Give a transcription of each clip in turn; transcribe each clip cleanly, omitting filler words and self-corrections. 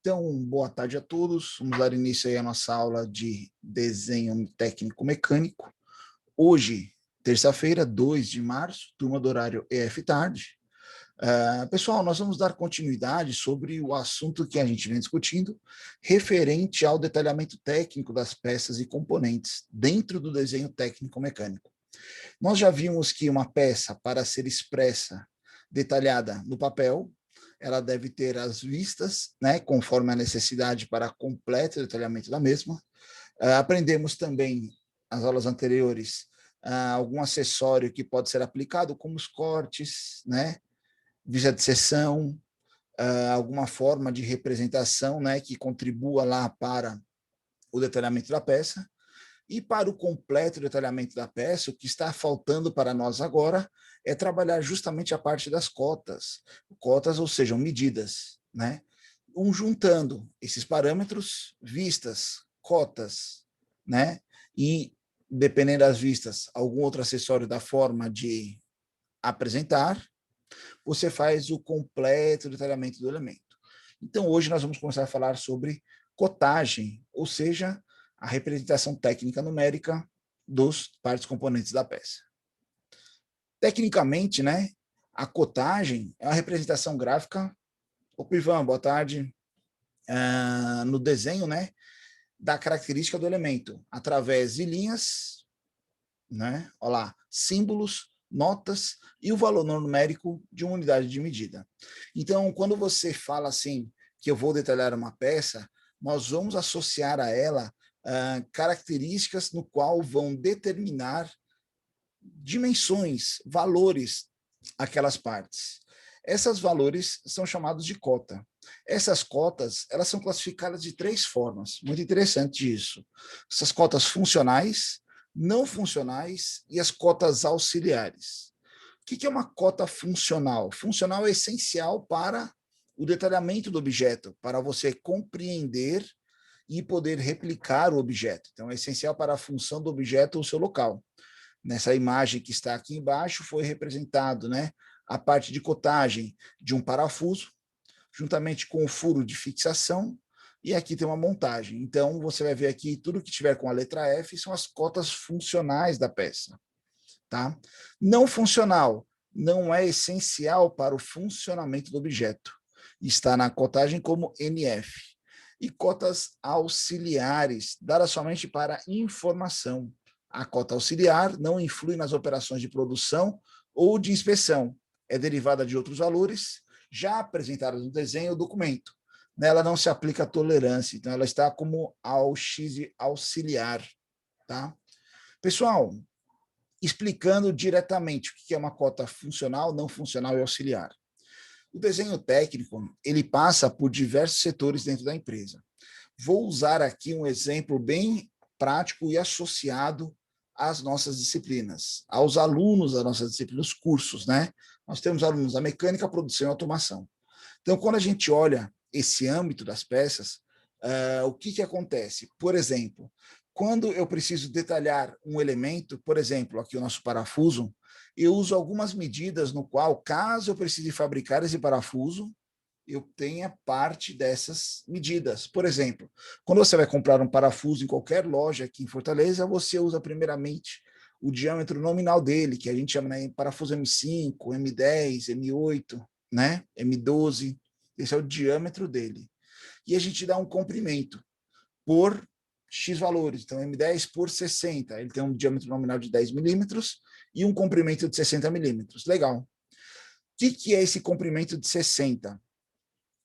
Então, boa tarde a todos. Vamos dar início aí à nossa aula de desenho técnico mecânico. Hoje, terça-feira, 2 de março, turma do horário EF Tarde. Pessoal, nós vamos dar continuidade sobre o assunto que a gente vem discutindo, referente ao detalhamento técnico das peças e componentes dentro do desenho técnico mecânico. Nós já vimos que uma peça, para ser expressa, detalhada no papel, ela deve ter as vistas, né, conforme a necessidade para completo detalhamento da mesma. Aprendemos também, nas aulas anteriores, algum acessório que pode ser aplicado, como os cortes, né, vista de seção, alguma forma de representação, né, que contribua lá para o detalhamento da peça. E para o completo detalhamento da peça, o que está faltando para nós agora é trabalhar justamente a parte das cotas. Cotas, ou seja, medidas, né? Juntando esses parâmetros, vistas, cotas, né? E, dependendo das vistas, algum outro acessório da forma de apresentar, você faz o completo detalhamento do elemento. Então, hoje nós vamos começar a falar sobre cotagem, ou seja, a representação técnica numérica dos partes componentes da peça. Tecnicamente, né, a cotagem é uma representação gráfica. O Pivan, boa tarde. No desenho, né, da característica do elemento, através de linhas, né, olha lá, símbolos, notas e o valor numérico de uma unidade de medida. Então, quando você fala assim, que eu vou detalhar uma peça, nós vamos associar a ela características no qual vão determinar dimensões, valores, aquelas partes. Essas valores são chamados de cota. Essas cotas, elas são classificadas de 3 formas. Muito interessante isso. Essas cotas funcionais, não funcionais e as cotas auxiliares. O que é uma cota funcional? Funcional é essencial para o detalhamento do objeto, para você compreender e poder replicar o objeto. Então, é essencial para a função do objeto ou seu local. Nessa imagem que está aqui embaixo, foi representado, né, a parte de cotagem de um parafuso, juntamente com o furo de fixação, e aqui tem uma montagem. Então, você vai ver aqui, tudo que tiver com a letra F são as cotas funcionais da peça. Tá? Não funcional, não é essencial para o funcionamento do objeto. Está na cotagem como NF. E cotas auxiliares, dadas somente para informação. A cota auxiliar não influi nas operações de produção ou de inspeção. É derivada de outros valores, já apresentados no desenho ou documento. Nela não se aplica tolerância, então ela está como auxiliar. Tá? Pessoal, explicando diretamente o que é uma cota funcional, não funcional e auxiliar. O desenho técnico, ele passa por diversos setores dentro da empresa. Vou usar aqui um exemplo bem prático e associado às nossas disciplinas, aos alunos das nossas disciplinas, os cursos, né? Nós temos alunos da mecânica, produção e automação. Então, quando a gente olha esse âmbito das peças, o que acontece? Por exemplo, quando eu preciso detalhar um elemento, por exemplo, aqui o nosso parafuso, eu uso algumas medidas no qual, caso eu precise fabricar esse parafuso, eu tenha parte dessas medidas. Por exemplo, quando você vai comprar um parafuso em qualquer loja aqui em Fortaleza, você usa primeiramente o diâmetro nominal dele, que a gente chama de parafuso M5, M10, M8, né? M12, esse é o diâmetro dele. E a gente dá um comprimento por X valores. Então, M10 por 60, ele tem um diâmetro nominal de 10 milímetros e um comprimento de 60 milímetros. Legal. O que é esse comprimento de 60?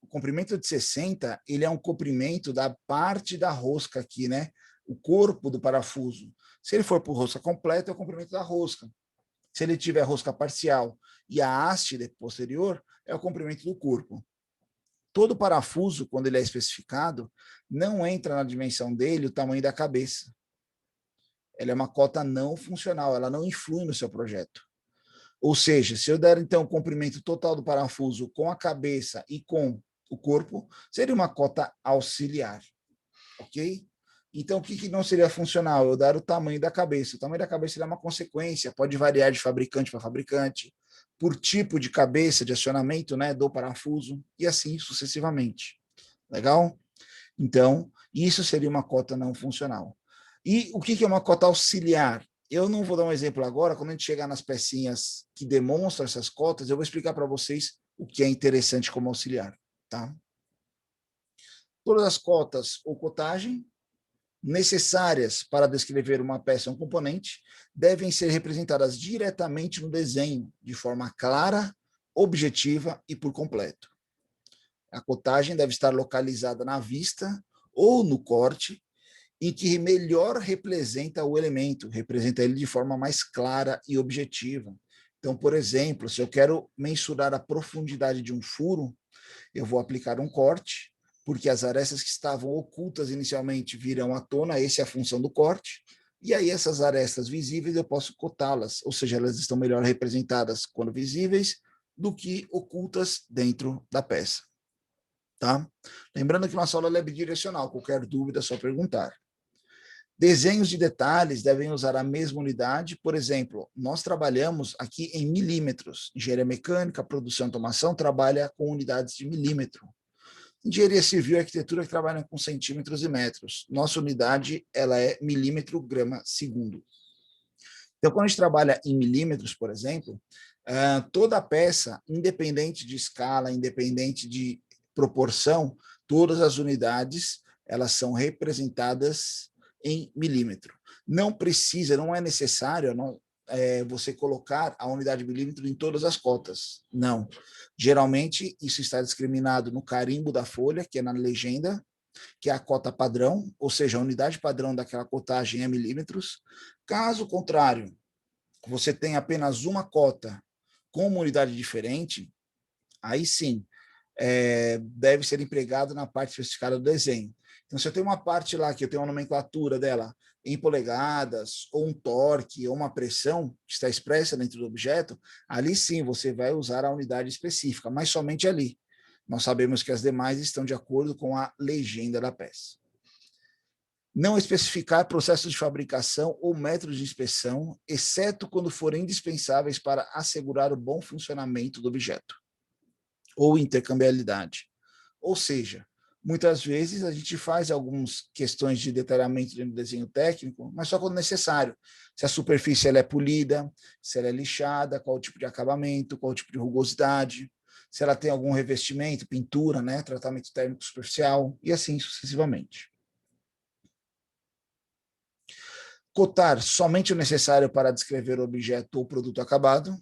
O comprimento de 60, ele é um comprimento da parte da rosca aqui, né? O corpo do parafuso. Se ele for por rosca completa, é o comprimento da rosca. Se ele tiver rosca parcial e a haste posterior, é o comprimento do corpo. Todo parafuso, quando ele é especificado, não entra na dimensão dele o tamanho da cabeça. Ela é uma cota não funcional, ela não influi no seu projeto. Ou seja, se eu der, então, o comprimento total do parafuso com a cabeça e com o corpo, seria uma cota auxiliar, ok? Então, o que não seria funcional? Eu dar o tamanho da cabeça. O tamanho da cabeça é uma consequência, pode variar de fabricante para fabricante, por tipo de cabeça de acionamento, né, do parafuso, e assim sucessivamente. Legal? Então, isso seria uma cota não funcional. E o que é uma cota auxiliar? Eu não vou dar um exemplo agora, quando a gente chegar nas pecinhas que demonstram essas cotas, eu vou explicar para vocês o que é interessante como auxiliar. Tá? Todas as cotas ou cotagem necessárias para descrever uma peça ou um componente devem ser representadas diretamente no desenho, de forma clara, objetiva e por completo. A cotagem deve estar localizada na vista ou no corte, em que melhor representa o elemento, representa ele de forma mais clara e objetiva. Então, por exemplo, se eu quero mensurar a profundidade de um furo, eu vou aplicar um corte, porque as arestas que estavam ocultas inicialmente virão à tona, essa é a função do corte, e aí essas arestas visíveis eu posso cotá-las, ou seja, elas estão melhor representadas quando visíveis do que ocultas dentro da peça. Tá? Lembrando que nossa aula é bidirecional, qualquer dúvida é só perguntar. Desenhos de detalhes devem usar a mesma unidade, por exemplo, nós trabalhamos aqui em milímetros, engenharia mecânica, produção e automação trabalha com unidades de milímetro. Engenharia civil e arquitetura que trabalham com centímetros e metros. Nossa unidade ela é milímetro grama segundo. Então, quando a gente trabalha em milímetros, por exemplo, toda a peça, independente de escala, independente de proporção, todas as unidades elas são representadas em milímetro. Não precisa, não é necessário você colocar a unidade de milímetro em todas as cotas. Não. Geralmente, isso está discriminado no carimbo da folha, que é na legenda, que é a cota padrão, ou seja, a unidade padrão daquela cotagem é milímetros. Caso contrário, você tem apenas uma cota com uma unidade diferente, aí sim, deve ser empregado na parte especificada do desenho. Então, se eu tenho uma parte lá que eu tenho uma nomenclatura dela em polegadas, ou um torque, ou uma pressão que está expressa dentro do objeto, ali sim você vai usar a unidade específica, mas somente ali. Nós sabemos que as demais estão de acordo com a legenda da peça. Não especificar processos de fabricação ou métodos de inspeção, exceto quando forem indispensáveis para assegurar o bom funcionamento do objeto, ou intercambiabilidade. Ou seja, muitas vezes a gente faz algumas questões de detalhamento dentro do desenho técnico, mas só quando necessário. Se a superfície ela é polida, se ela é lixada, qual o tipo de acabamento, qual o tipo de rugosidade, se ela tem algum revestimento, pintura, né, tratamento térmico superficial, e assim sucessivamente. Cotar somente o necessário para descrever o objeto ou produto acabado,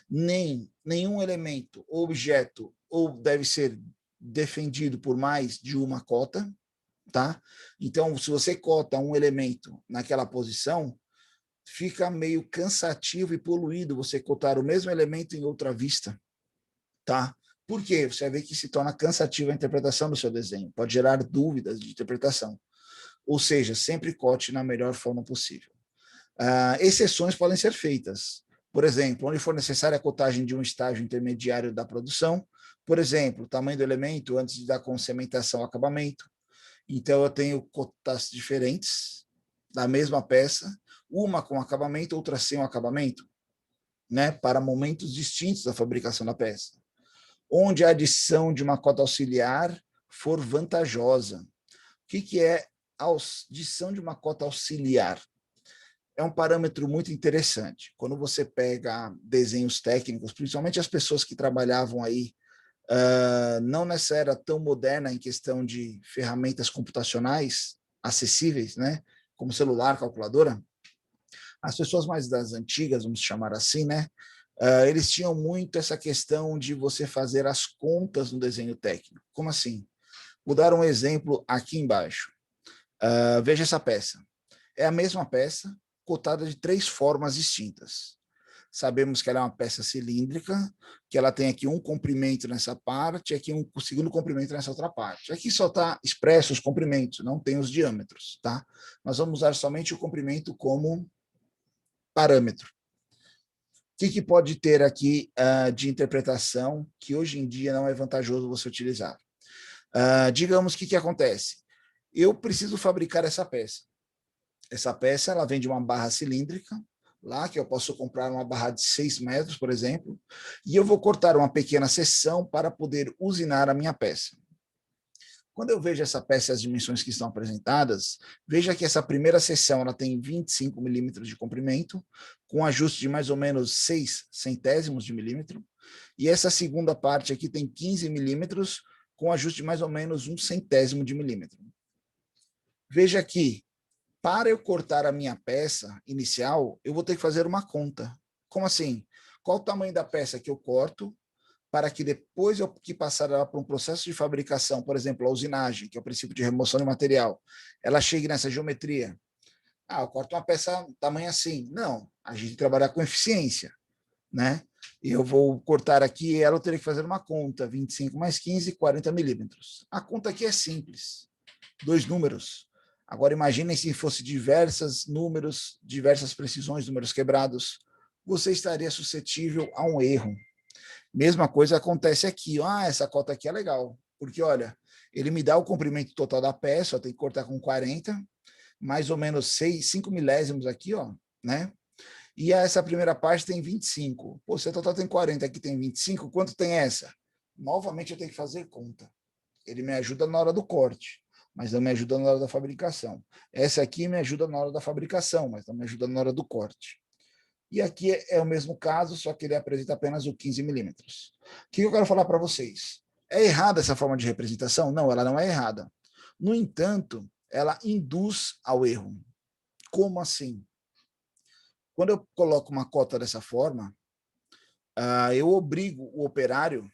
nenhum elemento ou objeto ou deve ser defendido por mais de uma cota, tá? Então, se você cota um elemento naquela posição, fica meio cansativo e poluído você cotar o mesmo elemento em outra vista, tá? Por quê? Você vai ver que se torna cansativa a interpretação do seu desenho, pode gerar dúvidas de interpretação. Ou seja, sempre cote na melhor forma possível. Exceções podem ser feitas. Por exemplo, onde for necessária a cotagem de um estágio intermediário da produção, por exemplo, o tamanho do elemento antes de dar com cementação ao acabamento. Então, eu tenho cotas diferentes da mesma peça, uma com acabamento, outra sem o acabamento, né, para momentos distintos da fabricação da peça. Onde a adição de uma cota auxiliar for vantajosa. O que é a adição de uma cota auxiliar? É um parâmetro muito interessante. Quando você pega desenhos técnicos, principalmente as pessoas que trabalhavam aí, não nessa era tão moderna em questão de ferramentas computacionais acessíveis, né, como celular, calculadora, as pessoas mais das antigas, vamos chamar assim, né, eles tinham muito essa questão de você fazer as contas no desenho técnico. Como assim? Vou dar um exemplo aqui embaixo. Veja essa peça. É a mesma peça, cotada de 3 formas distintas. Sabemos que ela é uma peça cilíndrica, que ela tem aqui um comprimento nessa parte, aqui um segundo comprimento nessa outra parte. Aqui só está expresso os comprimentos, não tem os diâmetros, tá? Nós vamos usar somente o comprimento como parâmetro. O que pode ter aqui de interpretação que hoje em dia não é vantajoso você utilizar? Digamos que acontece? Eu preciso fabricar essa peça. Essa peça ela vem de uma barra cilíndrica, lá que eu posso comprar uma barra de 6 metros, por exemplo, e eu vou cortar uma pequena seção para poder usinar a minha peça. Quando eu vejo essa peça e as dimensões que estão apresentadas, veja que essa primeira seção ela tem 25 milímetros de comprimento, com ajuste de mais ou menos 6 centésimos de milímetro, e essa segunda parte aqui tem 15 milímetros, com ajuste de mais ou menos 1/100º de milímetro. Veja que, para eu cortar a minha peça inicial, eu vou ter que fazer uma conta. Como assim? Qual o tamanho da peça que eu corto, para que depois eu que passar ela para um processo de fabricação, por exemplo, a usinagem, que é o princípio de remoção de material, ela chegue nessa geometria. Ah, eu corto uma peça tamanho assim. Não, a gente trabalha com eficiência, né? E eu vou cortar aqui, ela eu teria que fazer uma conta, 25 mais 15, 40 milímetros. A conta aqui é simples, 2 números. Agora imaginem se fosse diversos números, diversas precisões, números quebrados, você estaria suscetível a um erro. Mesma coisa acontece aqui. Essa cota aqui é legal, porque, olha, ele me dá o comprimento total da peça, eu tenho que cortar com 40, mais ou menos 5 milésimos aqui, ó, né? E essa primeira parte tem 25. Pô, se a total tem 40, aqui tem 25, quanto tem essa? Novamente eu tenho que fazer conta. Ele me ajuda na hora do corte, mas não me ajuda na hora da fabricação. Essa aqui me ajuda na hora da fabricação, mas não me ajuda na hora do corte. E aqui é o mesmo caso, só que ele apresenta apenas o 15 milímetros. O que eu quero falar para vocês? É errada essa forma de representação? Não, ela não é errada. No entanto, ela induz ao erro. Como assim? Quando eu coloco uma cota dessa forma, eu obrigo o operário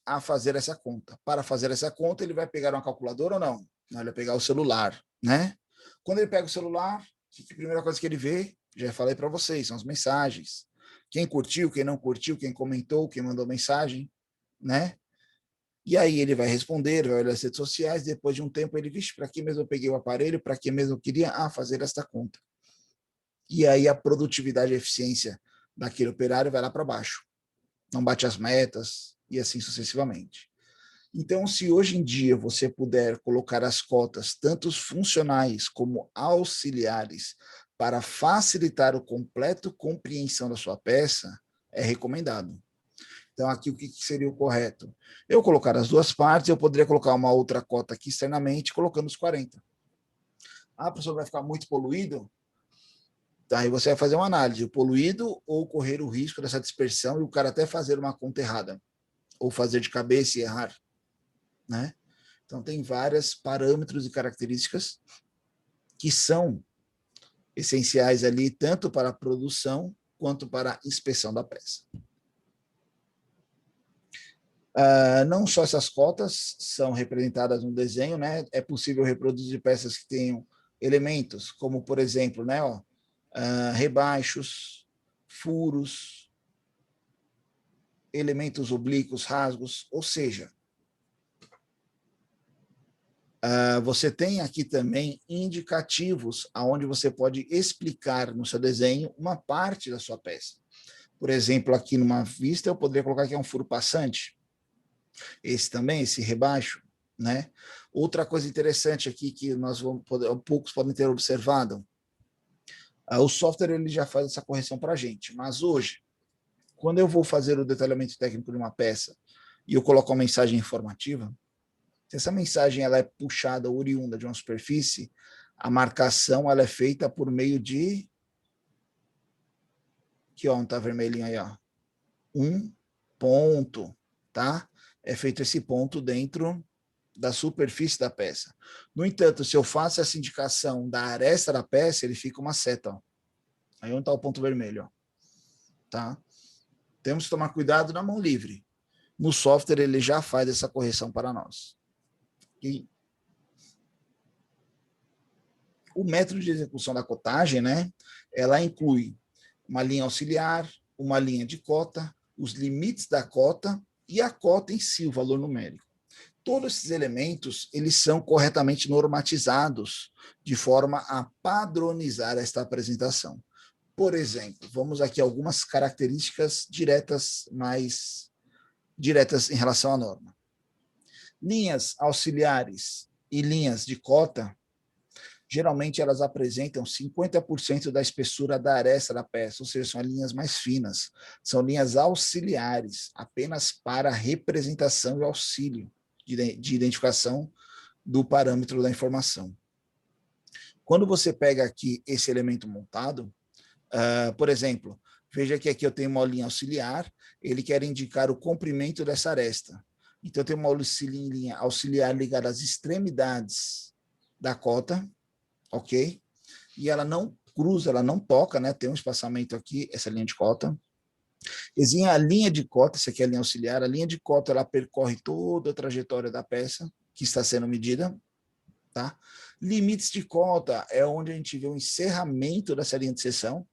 a fazer essa conta. Para fazer essa conta, ele vai pegar uma calculadora ou não? Não, ele vai pegar o celular, né? Quando ele pega o celular, a primeira coisa que ele vê, já falei para vocês, são as mensagens. Quem curtiu, quem não curtiu, quem comentou, quem mandou mensagem, né? E aí ele vai responder, vai olhar as redes sociais, depois de um tempo ele, vixe, para que mesmo eu peguei o aparelho, para que mesmo eu queria fazer esta conta. E aí a produtividade e a eficiência daquele operário vai lá para baixo. Não bate as metas e assim sucessivamente. Então, se hoje em dia você puder colocar as cotas, tanto funcionais como auxiliares, para facilitar o completo compreensão da sua peça, é recomendado. Então, aqui o que seria o correto? Eu colocar as duas partes, eu poderia colocar uma outra cota aqui externamente, colocando os 40. Ah, professor, vai ficar muito poluído? Aí você vai fazer uma análise, o poluído ou correr o risco dessa dispersão e o cara até fazer uma conta errada, ou fazer de cabeça e errar, né? Então, tem vários parâmetros e características que são essenciais ali, tanto para a produção quanto para a inspeção da peça. Não só essas cotas são representadas no desenho, né? É possível reproduzir peças que tenham elementos, como, por exemplo, né, rebaixos, furos, elementos oblíquos, rasgos, ou seja, você tem aqui também indicativos aonde você pode explicar no seu desenho uma parte da sua peça. Por exemplo, aqui numa vista, eu poderia colocar que é um furo passante. Esse também, esse rebaixo, né? Outra coisa interessante aqui que poucos podem ter observado, o software ele já faz essa correção para a gente, mas hoje, quando eu vou fazer o detalhamento técnico de uma peça e eu coloco uma mensagem informativa, se essa mensagem ela é puxada, oriunda de uma superfície, a marcação ela é feita por meio de... Aqui, ó, não tá vermelhinho aí, ó. Um ponto, tá? É feito esse ponto dentro da superfície da peça. No entanto, se eu faço essa indicação da aresta da peça, ele fica uma seta, ó. Aí onde está o ponto vermelho, ó. Tá? Temos que tomar cuidado na mão livre. No software, ele já faz essa correção para nós. E o método de execução da cotagem, né, ela inclui uma linha auxiliar, uma linha de cota, os limites da cota e a cota em si, o valor numérico. Todos esses elementos, eles são corretamente normatizados de forma a padronizar esta apresentação. Por exemplo, vamos aqui a algumas características diretas, mais diretas em relação à norma. Linhas auxiliares e linhas de cota, geralmente elas apresentam 50% da espessura da aresta da peça, ou seja, são linhas mais finas. São linhas auxiliares, apenas para representação e auxílio de identificação do parâmetro da informação. Quando você pega aqui esse elemento montado, por exemplo, veja que aqui eu tenho uma linha auxiliar, ele quer indicar o comprimento dessa aresta. Então, eu tenho uma linha auxiliar ligada às extremidades da cota, ok? E ela não cruza, ela não toca, né? Tem um espaçamento aqui, essa linha de cota. Existe a linha de cota, essa aqui é a linha auxiliar, a linha de cota ela percorre toda a trajetória da peça que está sendo medida, tá? Limites de cota é onde a gente vê o encerramento dessa linha de seção.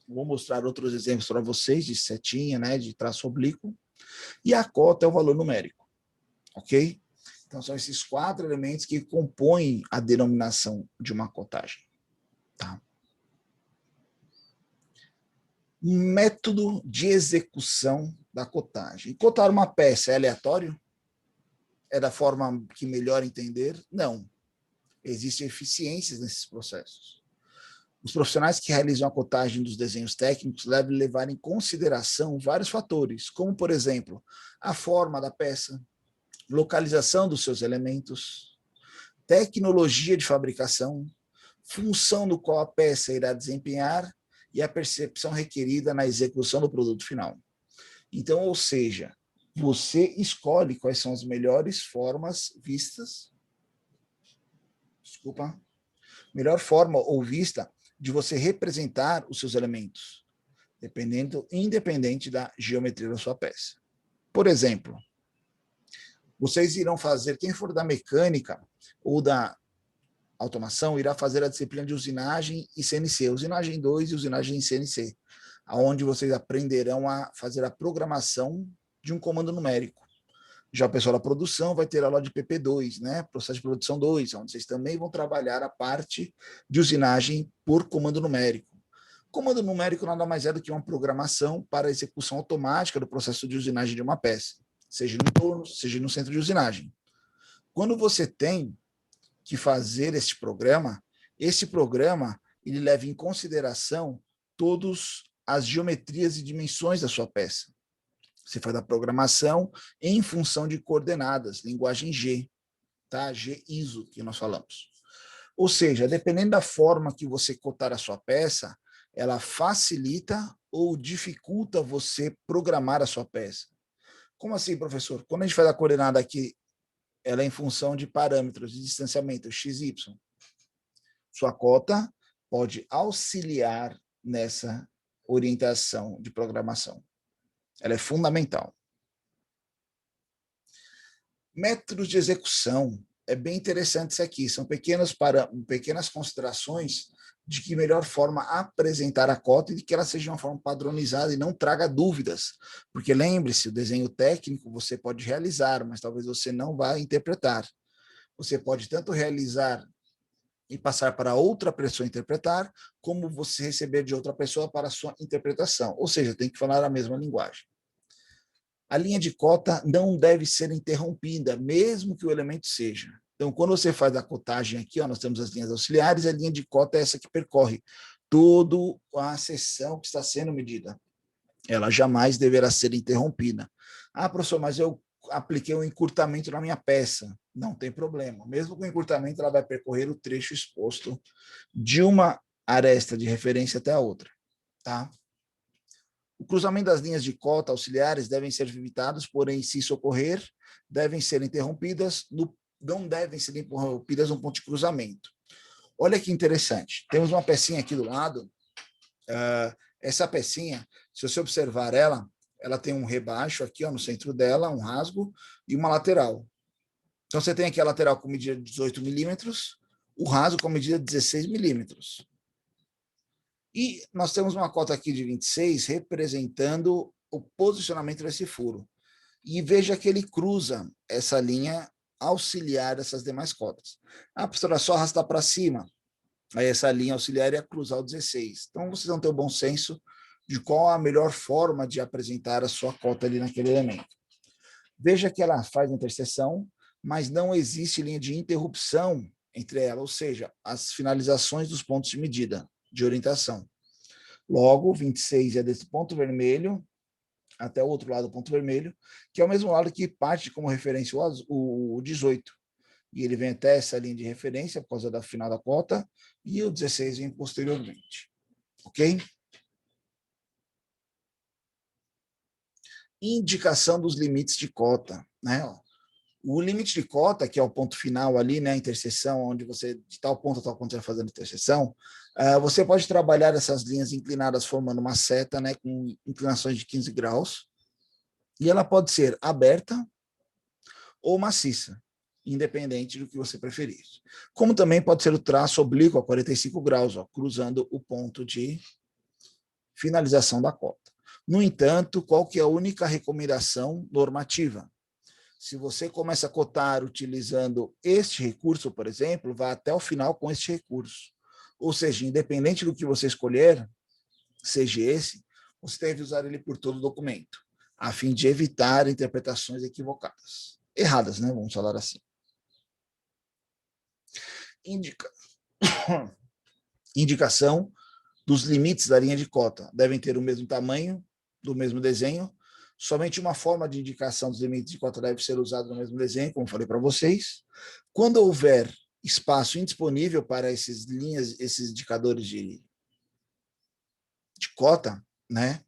Vou mostrar outros exemplos para vocês, de setinha, né, de traço oblíquo. E a cota é o valor numérico, ok? Então, são esses 4 elementos que compõem a denominação de uma cotagem. Tá? Método de execução da cotagem. Cotar uma peça é aleatório? É da forma que melhor entender? Não. Existem eficiências nesses processos. Os profissionais que realizam a cotagem dos desenhos técnicos devem levar em consideração vários fatores, como, por exemplo, a forma da peça, localização dos seus elementos, tecnologia de fabricação, função no qual a peça irá desempenhar e a percepção requerida na execução do produto final. Então, ou seja, você escolhe quais são as melhores formas vistas, melhor forma ou vista de você representar os seus elementos, independente da geometria da sua peça. Por exemplo, vocês irão fazer, quem for da mecânica ou da automação, irá fazer a disciplina de usinagem e CNC, usinagem 2 e usinagem CNC, onde vocês aprenderão a fazer a programação de um comando numérico. Já o pessoal da produção vai ter aula de PP2, né? Processo de produção 2, onde vocês também vão trabalhar a parte de usinagem por comando numérico. Comando numérico nada mais é do que uma programação para a execução automática do processo de usinagem de uma peça, seja no torno, seja no centro de usinagem. Quando você tem que fazer esse programa ele leva em consideração todas as geometrias e dimensões da sua peça. Você faz a programação em função de coordenadas, linguagem G, tá? G-ISO, que nós falamos. Ou seja, dependendo da forma que você cotar a sua peça, ela facilita ou dificulta você programar a sua peça. Como assim, professor? Quando a gente faz a coordenada aqui, ela é em função de parâmetros de distanciamento, x, y. Sua cota pode auxiliar nessa orientação de programação. Ela é fundamental. Métodos de execução. É bem interessante isso aqui. São pequenas considerações de que melhor forma apresentar a cota e de que ela seja uma forma padronizada e não traga dúvidas. Porque lembre-se, o desenho técnico você pode realizar, mas talvez você não vá interpretar. Você pode tanto realizar e passar para outra pessoa interpretar, como você receber de outra pessoa para a sua interpretação. Ou seja, tem que falar a mesma linguagem. A linha de cota não deve ser interrompida, mesmo que o elemento seja. Então, quando você faz a cotagem aqui, ó, nós temos as linhas auxiliares, a linha de cota é essa que percorre toda a seção que está sendo medida. Ela jamais deverá ser interrompida. Ah, professor, mas eu apliquei um encurtamento na minha peça. Não tem problema. Mesmo com o encurtamento, ela vai percorrer o trecho exposto de uma aresta de referência até a outra. Tá? O cruzamento das linhas de cota auxiliares devem ser evitados, porém, se isso ocorrer, devem ser interrompidas, não devem ser interrompidas no ponto de cruzamento. Olha que interessante. Temos uma pecinha aqui do lado. Essa pecinha, se você observar ela tem um rebaixo aqui, ó, no centro dela, um rasgo, e uma lateral. Então, você tem aqui a lateral com medida de 18 milímetros, o rasgo com medida de 16 milímetros. E nós temos uma cota aqui de 26 representando o posicionamento desse furo. E veja que ele cruza essa linha auxiliar dessas demais cotas. Ah, professora, é só arrastar para cima. Aí essa linha auxiliar ia cruzar o 16. Então, vocês vão ter o bom senso de qual a melhor forma de apresentar a sua cota ali naquele elemento. Veja que ela faz a interseção, mas não existe linha de interrupção entre ela, ou seja, as finalizações dos pontos de medida, de orientação. Logo, 26 é desse ponto vermelho até o outro lado do ponto vermelho, que é o mesmo lado que parte como referência o 18. e ele vem até essa linha de referência por causa da final da cota, e o 16 vem posteriormente. Ok? Indicação dos limites de cota, né? O limite de cota, que é o ponto final ali, né, a interseção, onde você, de tal ponto a tal ponto, você vai fazendo a interseção, você pode trabalhar essas linhas inclinadas formando uma seta, né, com inclinações de 15 graus, e ela pode ser aberta ou maciça, independente do que você preferir. Como também pode ser o traço oblíquo a 45 graus, ó, cruzando o ponto de finalização da cota. No entanto, qual que é a única recomendação normativa? Se você começa a cotar utilizando este recurso, por exemplo, vá até o final com este recurso. Ou seja, independente do que você escolher, seja esse, você deve usar ele por todo o documento, a fim de evitar interpretações equivocadas. Erradas, né? Vamos falar assim. Indicação dos limites da linha de cota. Devem ter o mesmo tamanho, do mesmo desenho. Somente uma forma de indicação dos limites de cota deve ser usada no mesmo desenho, como falei para vocês. Quando houver espaço indisponível para esses indicadores de cota, né?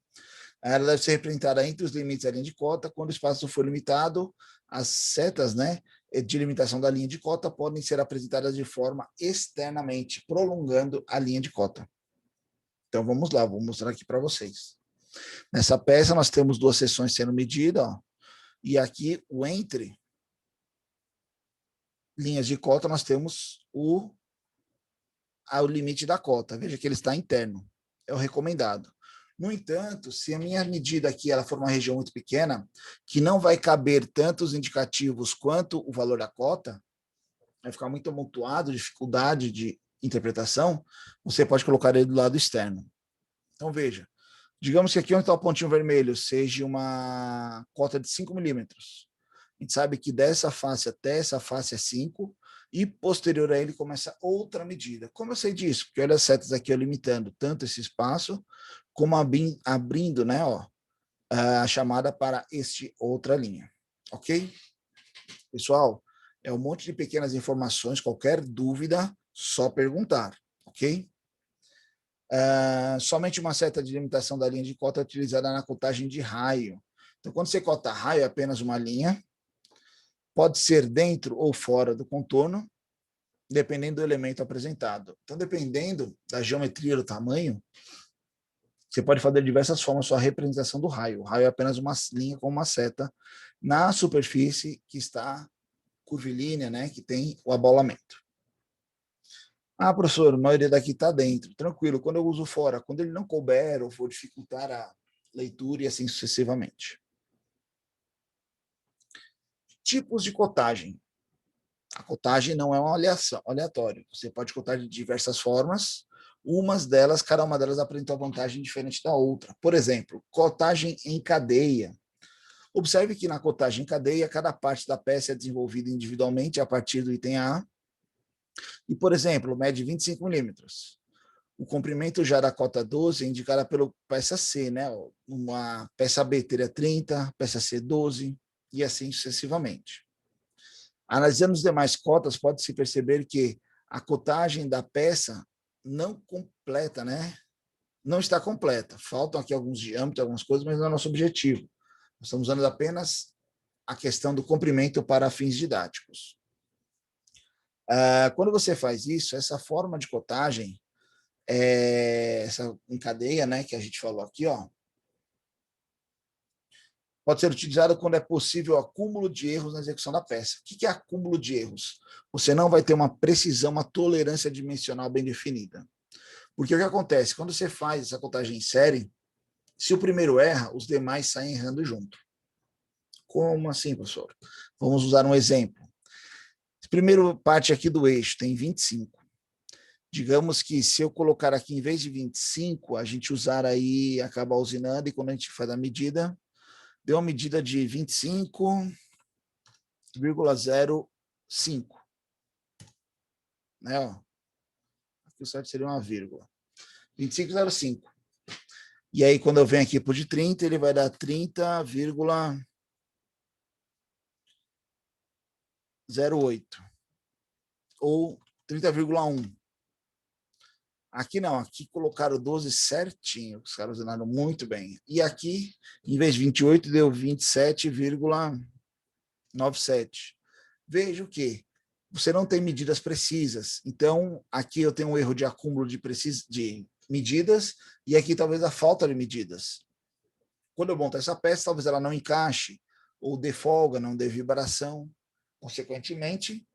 Ela deve ser representada entre os limites da linha de cota. Quando o espaço for limitado, as setas, né, de limitação da linha de cota podem ser apresentadas de forma externamente, prolongando a linha de cota. Então, vamos lá, vou mostrar aqui para vocês. Nessa peça, nós temos duas seções sendo medidas, ó, e aqui, o entre linhas de cota, nós temos o limite da cota. Veja que ele está interno, é o recomendado. No entanto, se a minha medida aqui ela for uma região muito pequena, que não vai caber tanto os indicativos quanto o valor da cota, vai ficar muito amontoado, dificuldade de interpretação, você pode colocar ele do lado externo. Então, veja, digamos que aqui onde está o pontinho vermelho seja uma cota de 5 milímetros. A gente sabe que dessa face até essa face é 5, e posterior a ele começa outra medida. Como eu sei disso? Porque olha as setas aqui, ó, limitando tanto esse espaço, como abrindo, né, ó, a chamada para este outra linha. Ok? Pessoal, é um monte de pequenas informações, qualquer dúvida, só perguntar. Ok? Somente uma seta de limitação da linha de cota é utilizada na cotagem de raio. Então, quando você cota raio, é apenas uma linha, pode ser dentro ou fora do contorno, dependendo do elemento apresentado. Então, dependendo da geometria do tamanho, você pode fazer de diversas formas a sua representação do raio. O raio é apenas uma linha com uma seta na superfície que está curvilínea, né, que tem o abolamento. Ah, professor, a maioria daqui está dentro. Tranquilo, quando eu uso fora, quando ele não couber ou for dificultar a leitura e assim sucessivamente. Tipos de cotagem. A cotagem não é um aleatório. Você pode cotar de diversas formas. Cada uma delas apresenta uma vantagem diferente da outra. Por exemplo, cotagem em cadeia. Observe que na cotagem em cadeia, cada parte da peça é desenvolvida individualmente a partir do item A. E, por exemplo, mede 25 milímetros. O comprimento já da cota 12 é indicada pela peça C, né? Uma peça B teria 30, peça C 12, e assim sucessivamente. Analisando as demais cotas, pode-se perceber que a cotagem da peça não completa, né? Não está completa. Faltam aqui alguns diâmetros, algumas coisas, mas não é nosso objetivo. Nós estamos usando apenas a questão do comprimento para fins didáticos. Quando você faz isso, essa forma de cotagem, essa em cadeia, né, que a gente falou aqui, ó, pode ser utilizada quando é possível o acúmulo de erros na execução da peça. O que é acúmulo de erros? Você não vai ter uma precisão, uma tolerância dimensional bem definida. Porque o que acontece? Quando você faz essa contagem em série, se o primeiro erra, os demais saem errando junto. Como assim, professor? Vamos usar um exemplo. A primeira parte aqui do eixo tem 25. Digamos que se eu colocar aqui, em vez de 25, a gente usar aí, acabar usinando, e quando a gente faz a medida, deu uma medida de 25,05. Né? Ó. Aqui o certo seria uma vírgula. 25,05. E aí, quando eu venho aqui por de 30, ele vai dar 30,08. ou 30,1. Aqui não, aqui colocaram 12 certinho, os caras usinaram muito bem. E aqui, em vez de 28, deu 27,97. Veja o quê? Você não tem medidas precisas. Então, aqui eu tenho um erro de acúmulo de medidas, e aqui talvez a falta de medidas. Quando eu monto essa peça, talvez ela não encaixe, ou dê folga, não dê vibração. Consequentemente,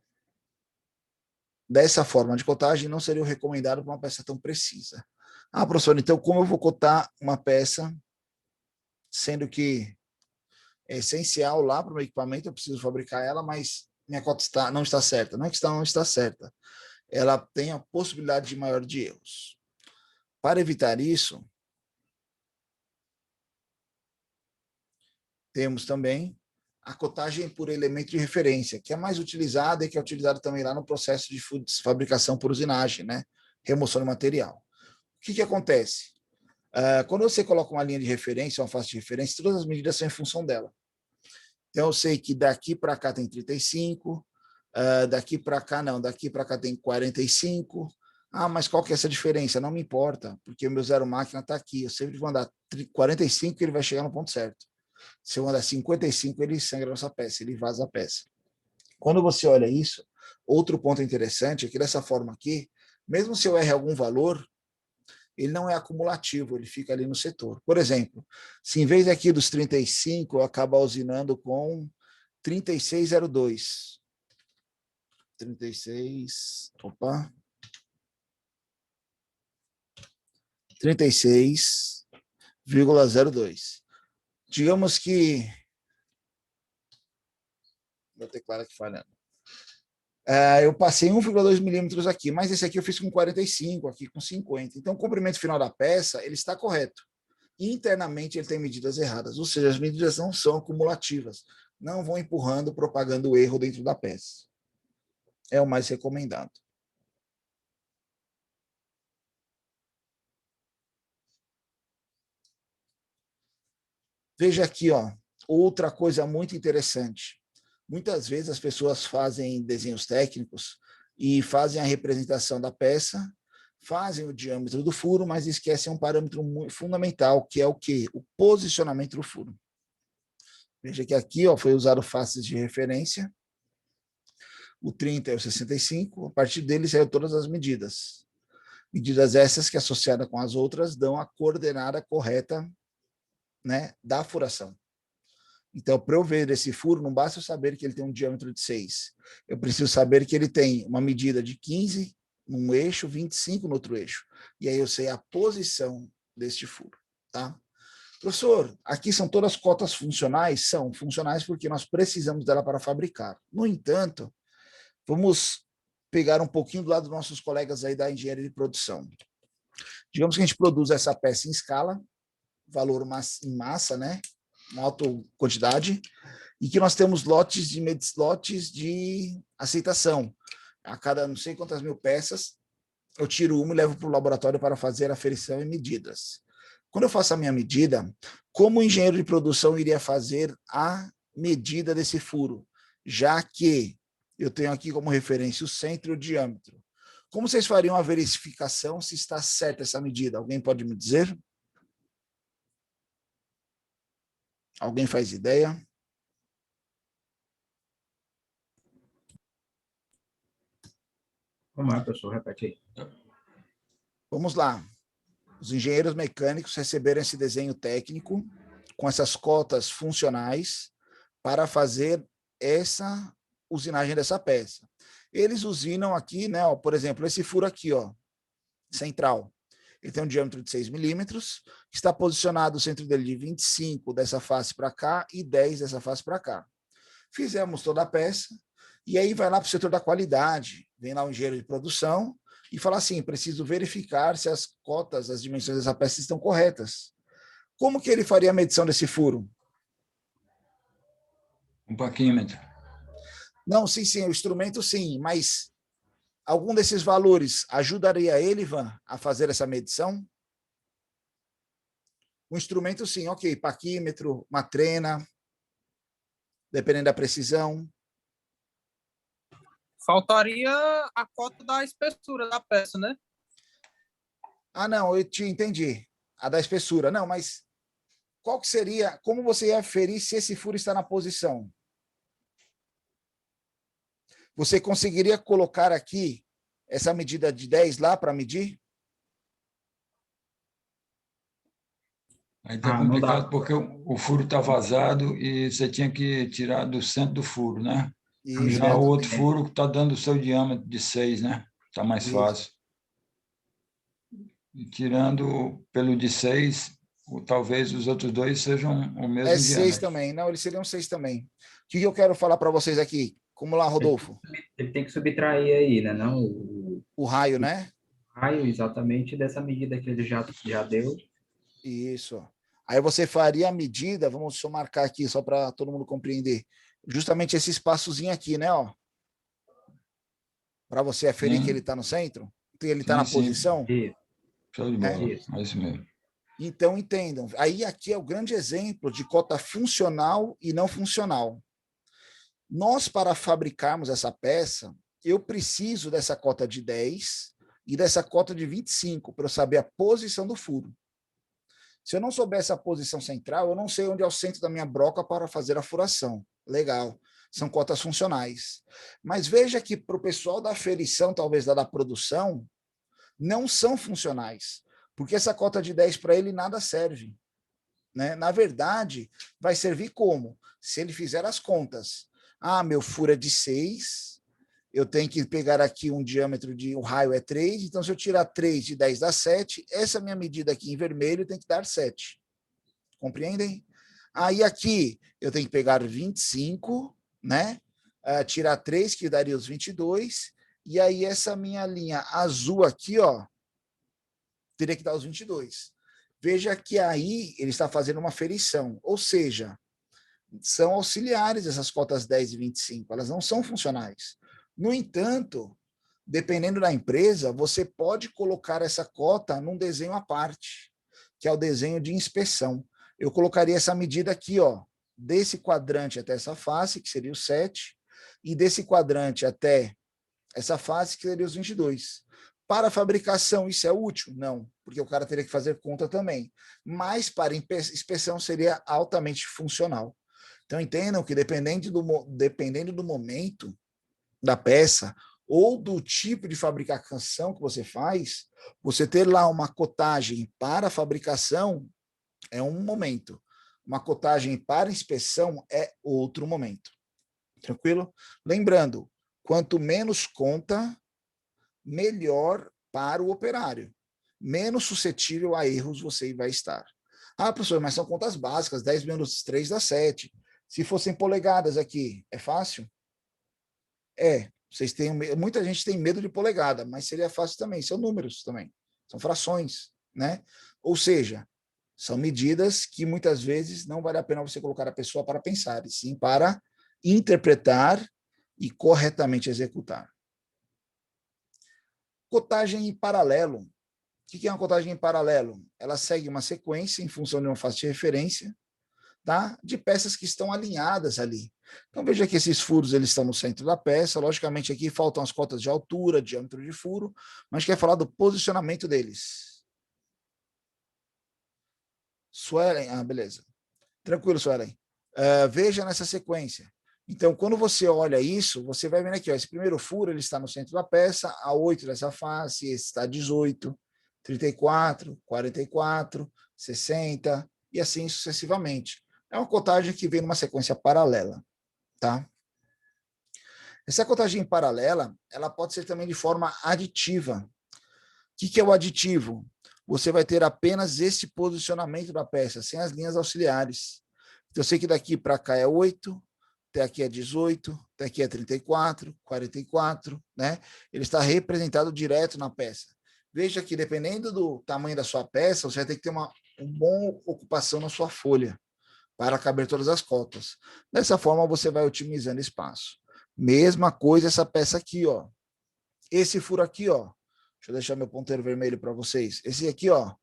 dessa forma de cotagem, não seria o recomendado para uma peça tão precisa. Ah, professor, então como eu vou cotar uma peça, sendo que é essencial lá para o meu equipamento, eu preciso fabricar ela, mas minha cota não está certa. Não é que não está certa. Ela tem a possibilidade de maior de erros. Para evitar isso, temos também a cotagem por elemento de referência, que é mais utilizada e que é utilizada também lá no processo de fabricação por usinagem, né? Remoção de material. O que acontece? Quando você coloca uma linha de referência, uma face de referência, todas as medidas são em função dela. Então, eu sei que daqui para cá tem 35, daqui para cá não, daqui para cá tem 45. Ah, mas qual que é essa diferença? Não me importa, porque o meu zero máquina está aqui. Eu sempre vou andar 45 e ele vai chegar no ponto certo. Se eu andar 55, ele sangra essa peça, ele vaza a peça. Quando você olha isso, outro ponto interessante é que dessa forma aqui, mesmo se eu erre algum valor, ele não é acumulativo, ele fica ali no setor. Por exemplo, se em vez aqui dos 35, eu acabar usinando com 3602. 36, opa. 36,02. Digamos que meu teclado aqui falhando. Eu passei 1,2 milímetros aqui, mas esse aqui eu fiz com 45, aqui com 50. Então, o comprimento final da peça ele está correto. Internamente, ele tem medidas erradas, ou seja, as medidas não são acumulativas, não vão empurrando, propagando o erro dentro da peça. É o mais recomendado. Veja aqui, ó, outra coisa muito interessante. Muitas vezes as pessoas fazem desenhos técnicos e fazem a representação da peça, fazem o diâmetro do furo, mas esquecem um parâmetro muito fundamental, que é o quê? O posicionamento do furo. Veja que aqui ó, foi usado faces de referência, o 30 e o 65, a partir deles saiu todas as medidas. Medidas essas que, associadas com as outras, dão a coordenada correta, né, da furação. Então, para eu ver esse furo, não basta eu saber que ele tem um diâmetro de 6. Eu preciso saber que ele tem uma medida de 15 num eixo, 25 no outro eixo. E aí eu sei a posição deste furo. Tá? Professor, aqui são todas cotas funcionais? São funcionais porque nós precisamos dela para fabricar. No entanto, vamos pegar um pouquinho do lado dos nossos colegas aí da engenharia de produção. Digamos que a gente produz essa peça em escala, valor em massa, né? Uma alta quantidade, e que nós temos lotes de aceitação. A cada não sei quantas mil peças, eu tiro uma e levo para o laboratório para fazer aferição e medidas. Quando eu faço a minha medida, como o engenheiro de produção iria fazer a medida desse furo? Já que eu tenho aqui como referência o centro e o diâmetro. Como vocês fariam a verificação se está certa essa medida? Alguém pode me dizer? Alguém faz ideia? Como é, professor? Repete aí. Vamos lá. Os engenheiros mecânicos receberam esse desenho técnico com essas cotas funcionais para fazer essa usinagem dessa peça. Eles usinam aqui, né, ó, por exemplo, esse furo aqui, ó, central. Ele tem um diâmetro de 6 milímetros, está posicionado o centro dele de 25 dessa face para cá e 10 dessa face para cá. Fizemos toda a peça, e aí vai lá para o setor da qualidade, vem lá o engenheiro de produção e fala assim, preciso verificar se as cotas, as dimensões dessa peça estão corretas. Como que ele faria a medição desse furo? Um paquímetro. Não, sim, o instrumento sim, mas algum desses valores ajudaria ele, Ivan, a fazer essa medição? O instrumento sim, ok, paquímetro, matrena, dependendo da precisão. Faltaria a cota da espessura da peça, né? Ah, não, eu te entendi. A da espessura. Não, mas qual que seria, como você ia aferir se esse furo está na posição? Você conseguiria colocar aqui essa medida de 10 lá para medir? Aí tá Não dá. complicado porque o furo está vazado e você tinha que tirar do centro do furo, né? Isso, Já o outro exatamente. furo está dando o seu diâmetro de 6, né? Está mais Isso. fácil. E tirando pelo de 6, talvez os outros dois sejam o É mesmo 6 diâmetro. também. Não, eles seriam 6 também. O que eu quero falar para vocês aqui? Como lá, Rodolfo? Ele tem que subtrair aí, né? Não O raio, né? raio exatamente dessa medida que ele já deu. Isso. Aí você faria a medida, vamos só marcar aqui, só para todo mundo compreender. Justamente esse espaçozinho aqui, né? Ó, para você aferir que ele Sim, está no centro, que ele está na sim, sim. posição, Isso, Show de né? bola. isso. É isso mesmo. Então, entendam. Aí aqui é o grande exemplo de cota funcional e não funcional. Nós, para fabricarmos essa peça, eu preciso dessa cota de 10 e dessa cota de 25 para eu saber a posição do furo. Se eu não souber essa posição central, eu não sei onde é o centro da minha broca para fazer a furação. Legal, são cotas funcionais. Mas veja que para o pessoal da aferição, talvez da produção, não são funcionais, porque essa cota de 10 para ele nada serve. Né? Na verdade, vai servir como? Se ele fizer as contas. Ah, meu furo é de 6, eu tenho que pegar aqui um diâmetro de, o raio é 3, então se eu tirar 3 de 10 dá 7, essa minha medida aqui em vermelho tem que dar 7. Compreendem? Aí aqui eu tenho que pegar 25, né? Tirar 3, que daria os 22, e aí essa minha linha azul aqui, ó, teria que dar os 22. Veja que aí ele está fazendo uma ferição, ou seja, são auxiliares essas cotas 10 e 25, elas não são funcionais. No entanto, dependendo da empresa, você pode colocar essa cota num desenho à parte, que é o desenho de inspeção. Eu colocaria essa medida aqui, ó, desse quadrante até essa face, que seria o 7, e desse quadrante até essa face, que seria os 22. Para a fabricação, isso é útil? Não, porque o cara teria que fazer conta também. Mas para inspeção seria altamente funcional. Então entendam que dependendo do momento da peça ou do tipo de fabricação que você faz, você ter lá uma cotagem para fabricação é um momento. Uma cotagem para inspeção é outro momento. Tranquilo? Lembrando, quanto menos conta, melhor para o operário. Menos suscetível a erros você vai estar. Ah, professor, mas são contas básicas, 10 menos 3 dá 7. Se fossem polegadas aqui, é fácil? É. Vocês têm, muita gente tem medo de polegada, mas seria fácil também. São números também, são frações, né? Ou seja, são medidas que muitas vezes não vale a pena você colocar a pessoa para pensar, e sim para interpretar e corretamente executar. Cotagem em paralelo. O que é uma cotagem em paralelo? Ela segue uma sequência em função de uma faixa de referência, tá? De peças que estão alinhadas ali. Então veja que esses furos eles estão no centro da peça. Logicamente aqui faltam as cotas de altura, diâmetro de furo, mas quer falar do posicionamento deles. Suelen, beleza. Tranquilo, Suelen. Veja nessa sequência. Então, quando você olha isso, você vai vendo aqui, ó, esse primeiro furo ele está no centro da peça, a 8 dessa face, esse está a 18, 34, 44, 60 e assim sucessivamente. É uma cotagem que vem numa sequência paralela, tá? Essa cotagem paralela, ela pode ser também de forma aditiva. O que é o aditivo? Você vai ter apenas esse posicionamento da peça, sem as linhas auxiliares. Então, eu sei que daqui para cá é 8, até aqui é 18, até aqui é 34, 44, né? Ele está representado direto na peça. Veja que, dependendo do tamanho da sua peça, você vai ter que ter uma boa ocupação na sua folha para caber todas as cotas. Dessa forma, você vai otimizando espaço. Mesma coisa essa peça aqui, ó. Esse furo aqui, ó. Deixa eu deixar meu ponteiro vermelho para vocês. Esse aqui, ó.